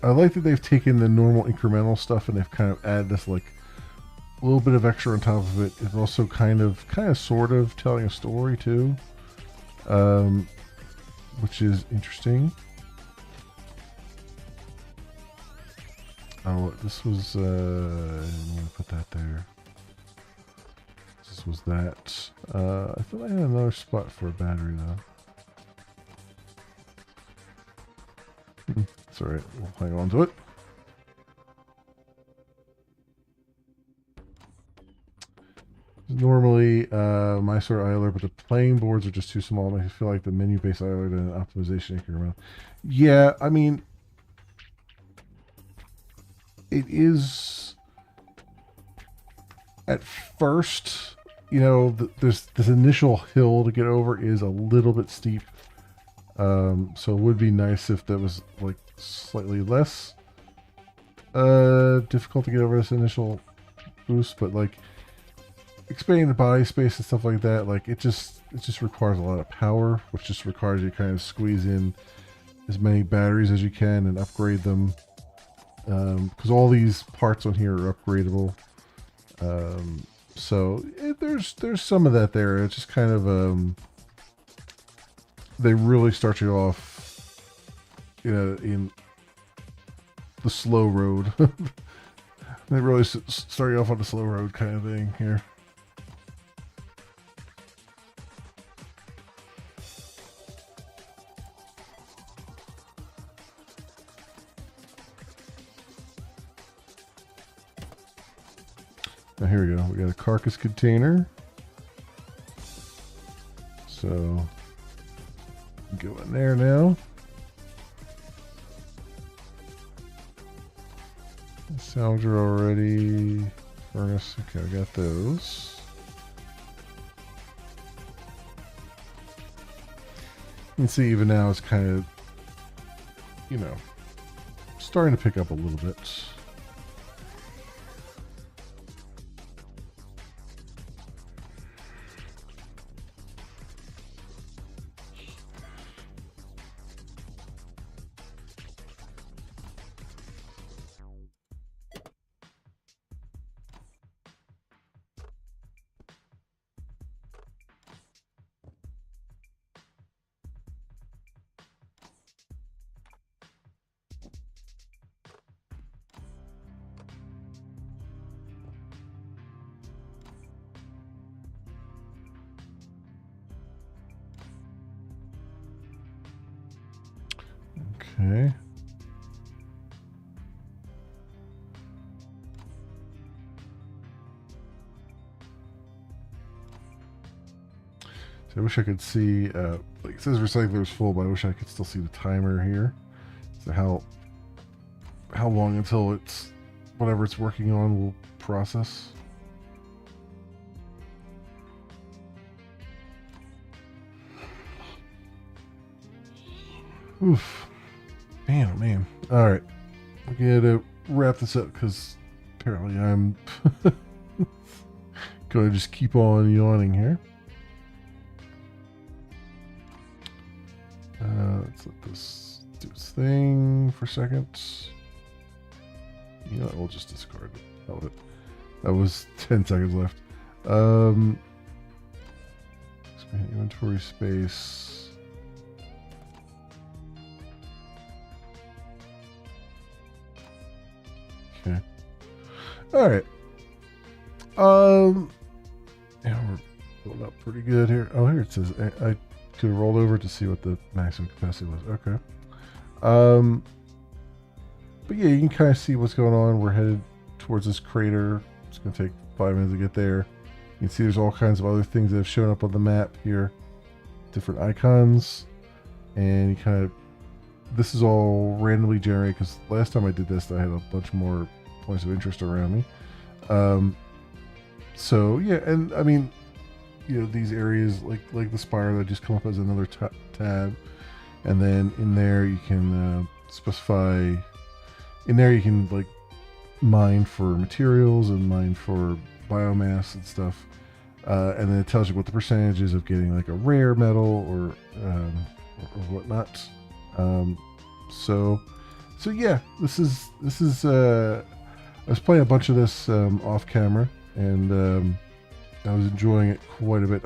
S1: that they've taken the normal incremental stuff and they've kind of added this like a little bit of extra on top of it. It's also kind of sort of telling a story too, which is interesting. Oh, this was I didn't want to put that there. This was that. I thought I had another spot for a battery though. It's alright, we'll hang on to it. Normally my sort of idler, but the playing boards are just too small. It makes me feel like the menu-based idler and optimization increment. Yeah, I mean, it is at first, you know, there's this initial hill to get over is a little bit steep. So it would be nice if that was like slightly less difficult to get over this initial boost, but like expanding the body space and stuff like that, like it just requires a lot of power, which just requires you to kind of squeeze in as many batteries as you can and upgrade them, because all these parts on here are upgradable. So there's some of that there. It's just kind of they really start you off, you know, in the slow road. They really start you off on the slow road kind of thing here. Now here we go. We got a carcass container. So go in there now. Salger already. Furnace. Okay, I got those. You can see even now it's kind of, you know, starting to pick up a little bit. Okay. So I wish I could see, like it says recycler is full, but I wish I could still see the timer here. So how long until it's whatever it's working on will process. Oof. Man, oh man. All right. We gotta wrap this up because apparently I'm gonna just keep on yawning here. Let's let this do its thing for a second. You know, we'll just discard it. That was 10 seconds left. Expand inventory space. Okay. All right. Yeah, we're building up pretty good here. Oh, here it says I could have rolled over to see what the maximum capacity was. Okay. But yeah, you can kind of see what's going on. We're headed towards this crater. It's going to take 5 minutes to get there. You can see there's all kinds of other things that have shown up on the map here. Different icons. And you kind of... This is all randomly generated because last time I did this, I had a bunch more points of interest around me. So, yeah, and I mean, you know, these areas like the spire that just come up as another tab. And then in there you can specify... In there you can like mine for materials and mine for biomass and stuff, and then it tells you what the percentage is of getting like a rare metal or whatnot. So yeah, this is I was playing a bunch of this off camera, and I was enjoying it quite a bit.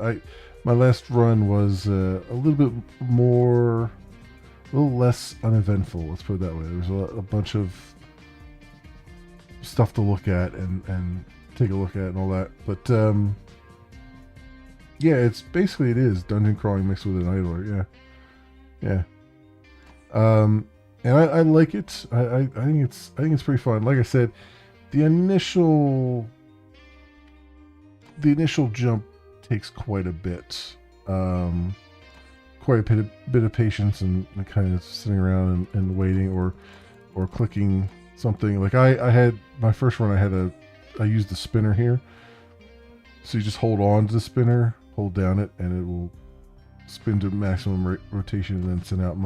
S1: My last run was a little less uneventful, let's put it that way. There was a bunch of stuff to look at and take a look at and all that. But yeah, it's basically it is dungeon crawling mixed with an idler. Yeah. And I like it. I think it's pretty fun. Like I said, the initial jump takes quite a bit. Quite a bit of patience and kind of sitting around and waiting or clicking something. Like I had my first run, I used the spinner here. So you just hold on to the spinner, hold down it, and it will spin to maximum rotation and then send out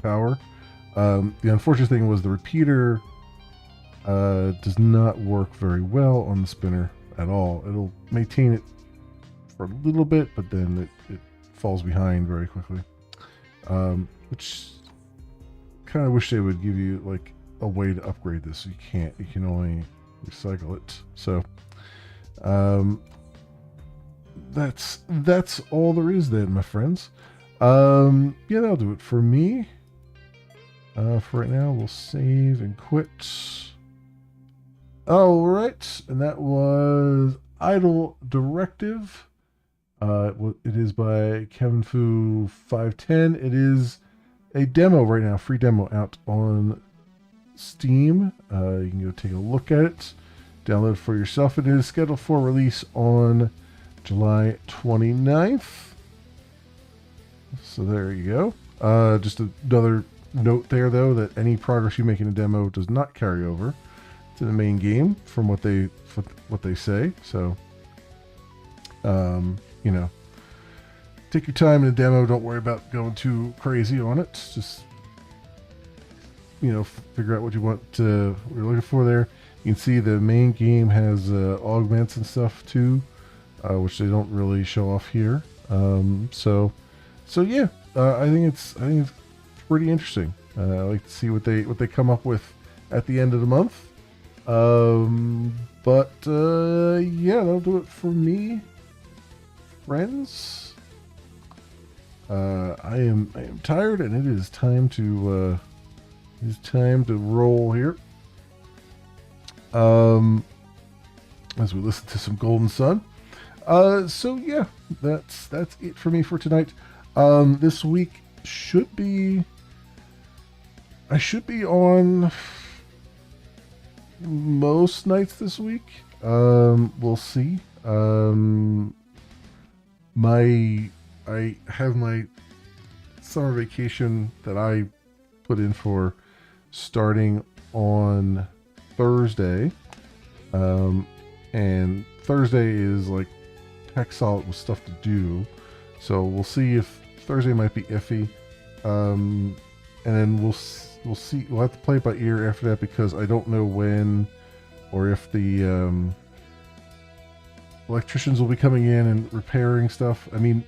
S1: power. The unfortunate thing was the repeater does not work very well on the spinner at all. It'll maintain it for a little bit, but then it falls behind very quickly, which kind of wish they would give you like a way to upgrade this. You can only recycle it. So that's all there is then, my friends. Yeah, that'll do it for me. For right now, we'll save and quit. All right, and that was Idle Directive. It is by Kevin Fu 510. It is a demo right now, free demo out on Steam. You can go take a look at it, download it for yourself. It is scheduled for release on July 29th. So there you go. Just another note there, though, that any progress you make in a demo does not carry over to the main game from what they say. So, you know, take your time in a demo. Don't worry about going too crazy on it. Just, you know, figure out what you're looking for there. You can see the main game has augments and stuff too, which they don't really show off here. So yeah, I think it's pretty interesting. I like to see what they come up with at the end of the month. But yeah, that'll do it for me, friends. I am tired, and it is time to roll here. As we listen to some Golden Sun. So yeah, that's it for me for tonight. This week should be I should be on most nights this week. We'll see. My I have my summer vacation that I put in for starting on Thursday. Um, and Thursday is like packed solid with stuff to do. So we'll see if Thursday might be iffy. And then we'll see. We'll have to play it by ear after that because I don't know when or if the electricians will be coming in and repairing stuff. I mean,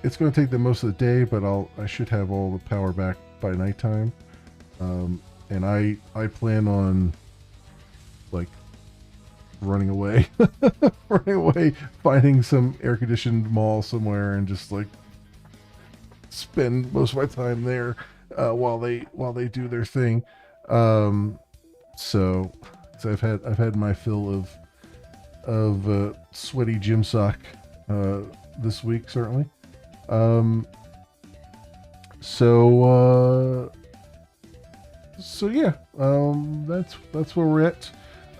S1: it's going to take them most of the day, but I should have all the power back by nighttime. And I plan on like running away, running away, finding some air conditioned mall somewhere, and just like spend most of my time there while they do their thing. So, so I've had my fill of sweaty gym sock this week certainly. Um, so so yeah, that's where we're at.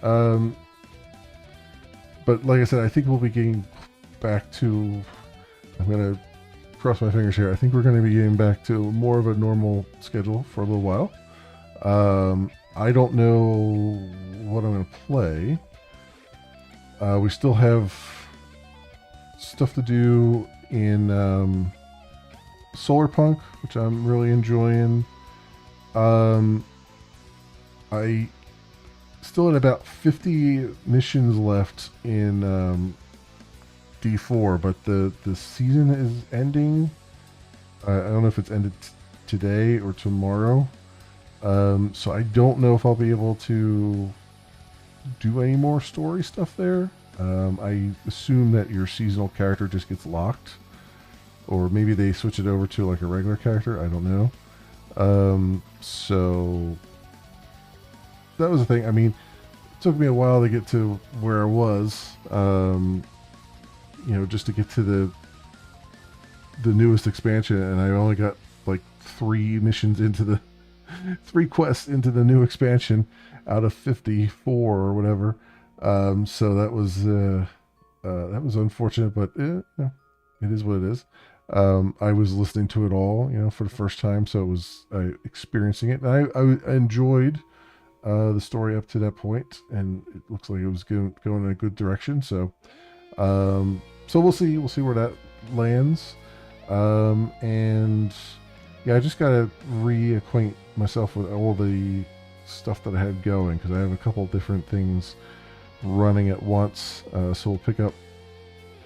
S1: Um, but like I said, I think we'll be getting back to. I'm gonna cross my fingers here. I think we're going to be getting back to more of a normal schedule for a little while. I don't know what I'm going to play. We still have stuff to do in Solar Punk, which I'm really enjoying. I still had about 50 missions left in D4, but the season is ending. I don't know if it's ended today or tomorrow. So I don't know if I'll be able to do any more story stuff there. I assume that your seasonal character just gets locked, or maybe they switch it over to like a regular character. I don't know. So that was the thing. I mean, it took me a while to get to where I was. Just to get to the newest expansion, and I only got like 3 missions into the 3 quests into the new expansion out of 54 or whatever. So that was unfortunate, but it is what it is. I was listening to it all, for the first time, so it was experiencing it. And I enjoyed the story up to that point, and it looks like it was going in a good direction. So we'll see. We'll see where that lands. And yeah, I just gotta reacquaint myself with all the stuff that I had going because I have a couple different things running at once. So we'll pick up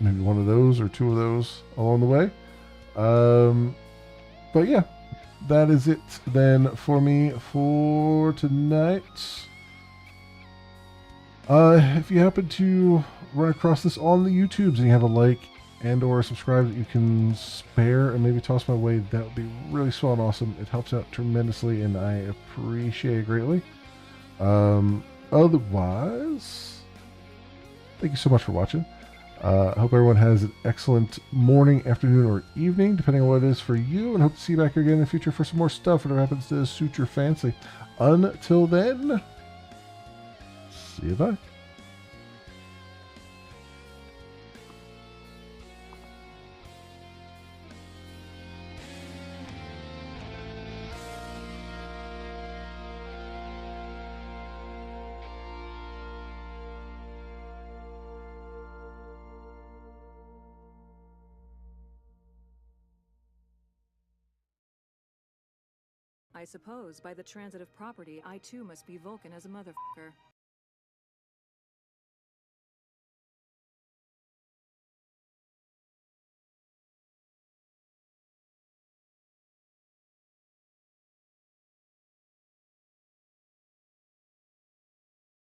S1: maybe one of those or 2 of those along the way. But yeah, that is it then for me for tonight. If you happen to run across this on the YouTubes and you have a like and or a subscribe that you can spare and maybe toss my way, that would be really swell and awesome. It helps out tremendously and I appreciate it greatly. Otherwise, thank you so much for watching. I hope everyone has an excellent morning, afternoon, or evening, depending on what it is for you, and hope to see you back here again in the future for some more stuff, whatever happens to suit your fancy. Until then, see you bye.
S2: I suppose by the transitive property, I too must be Vulcan as a motherfucker.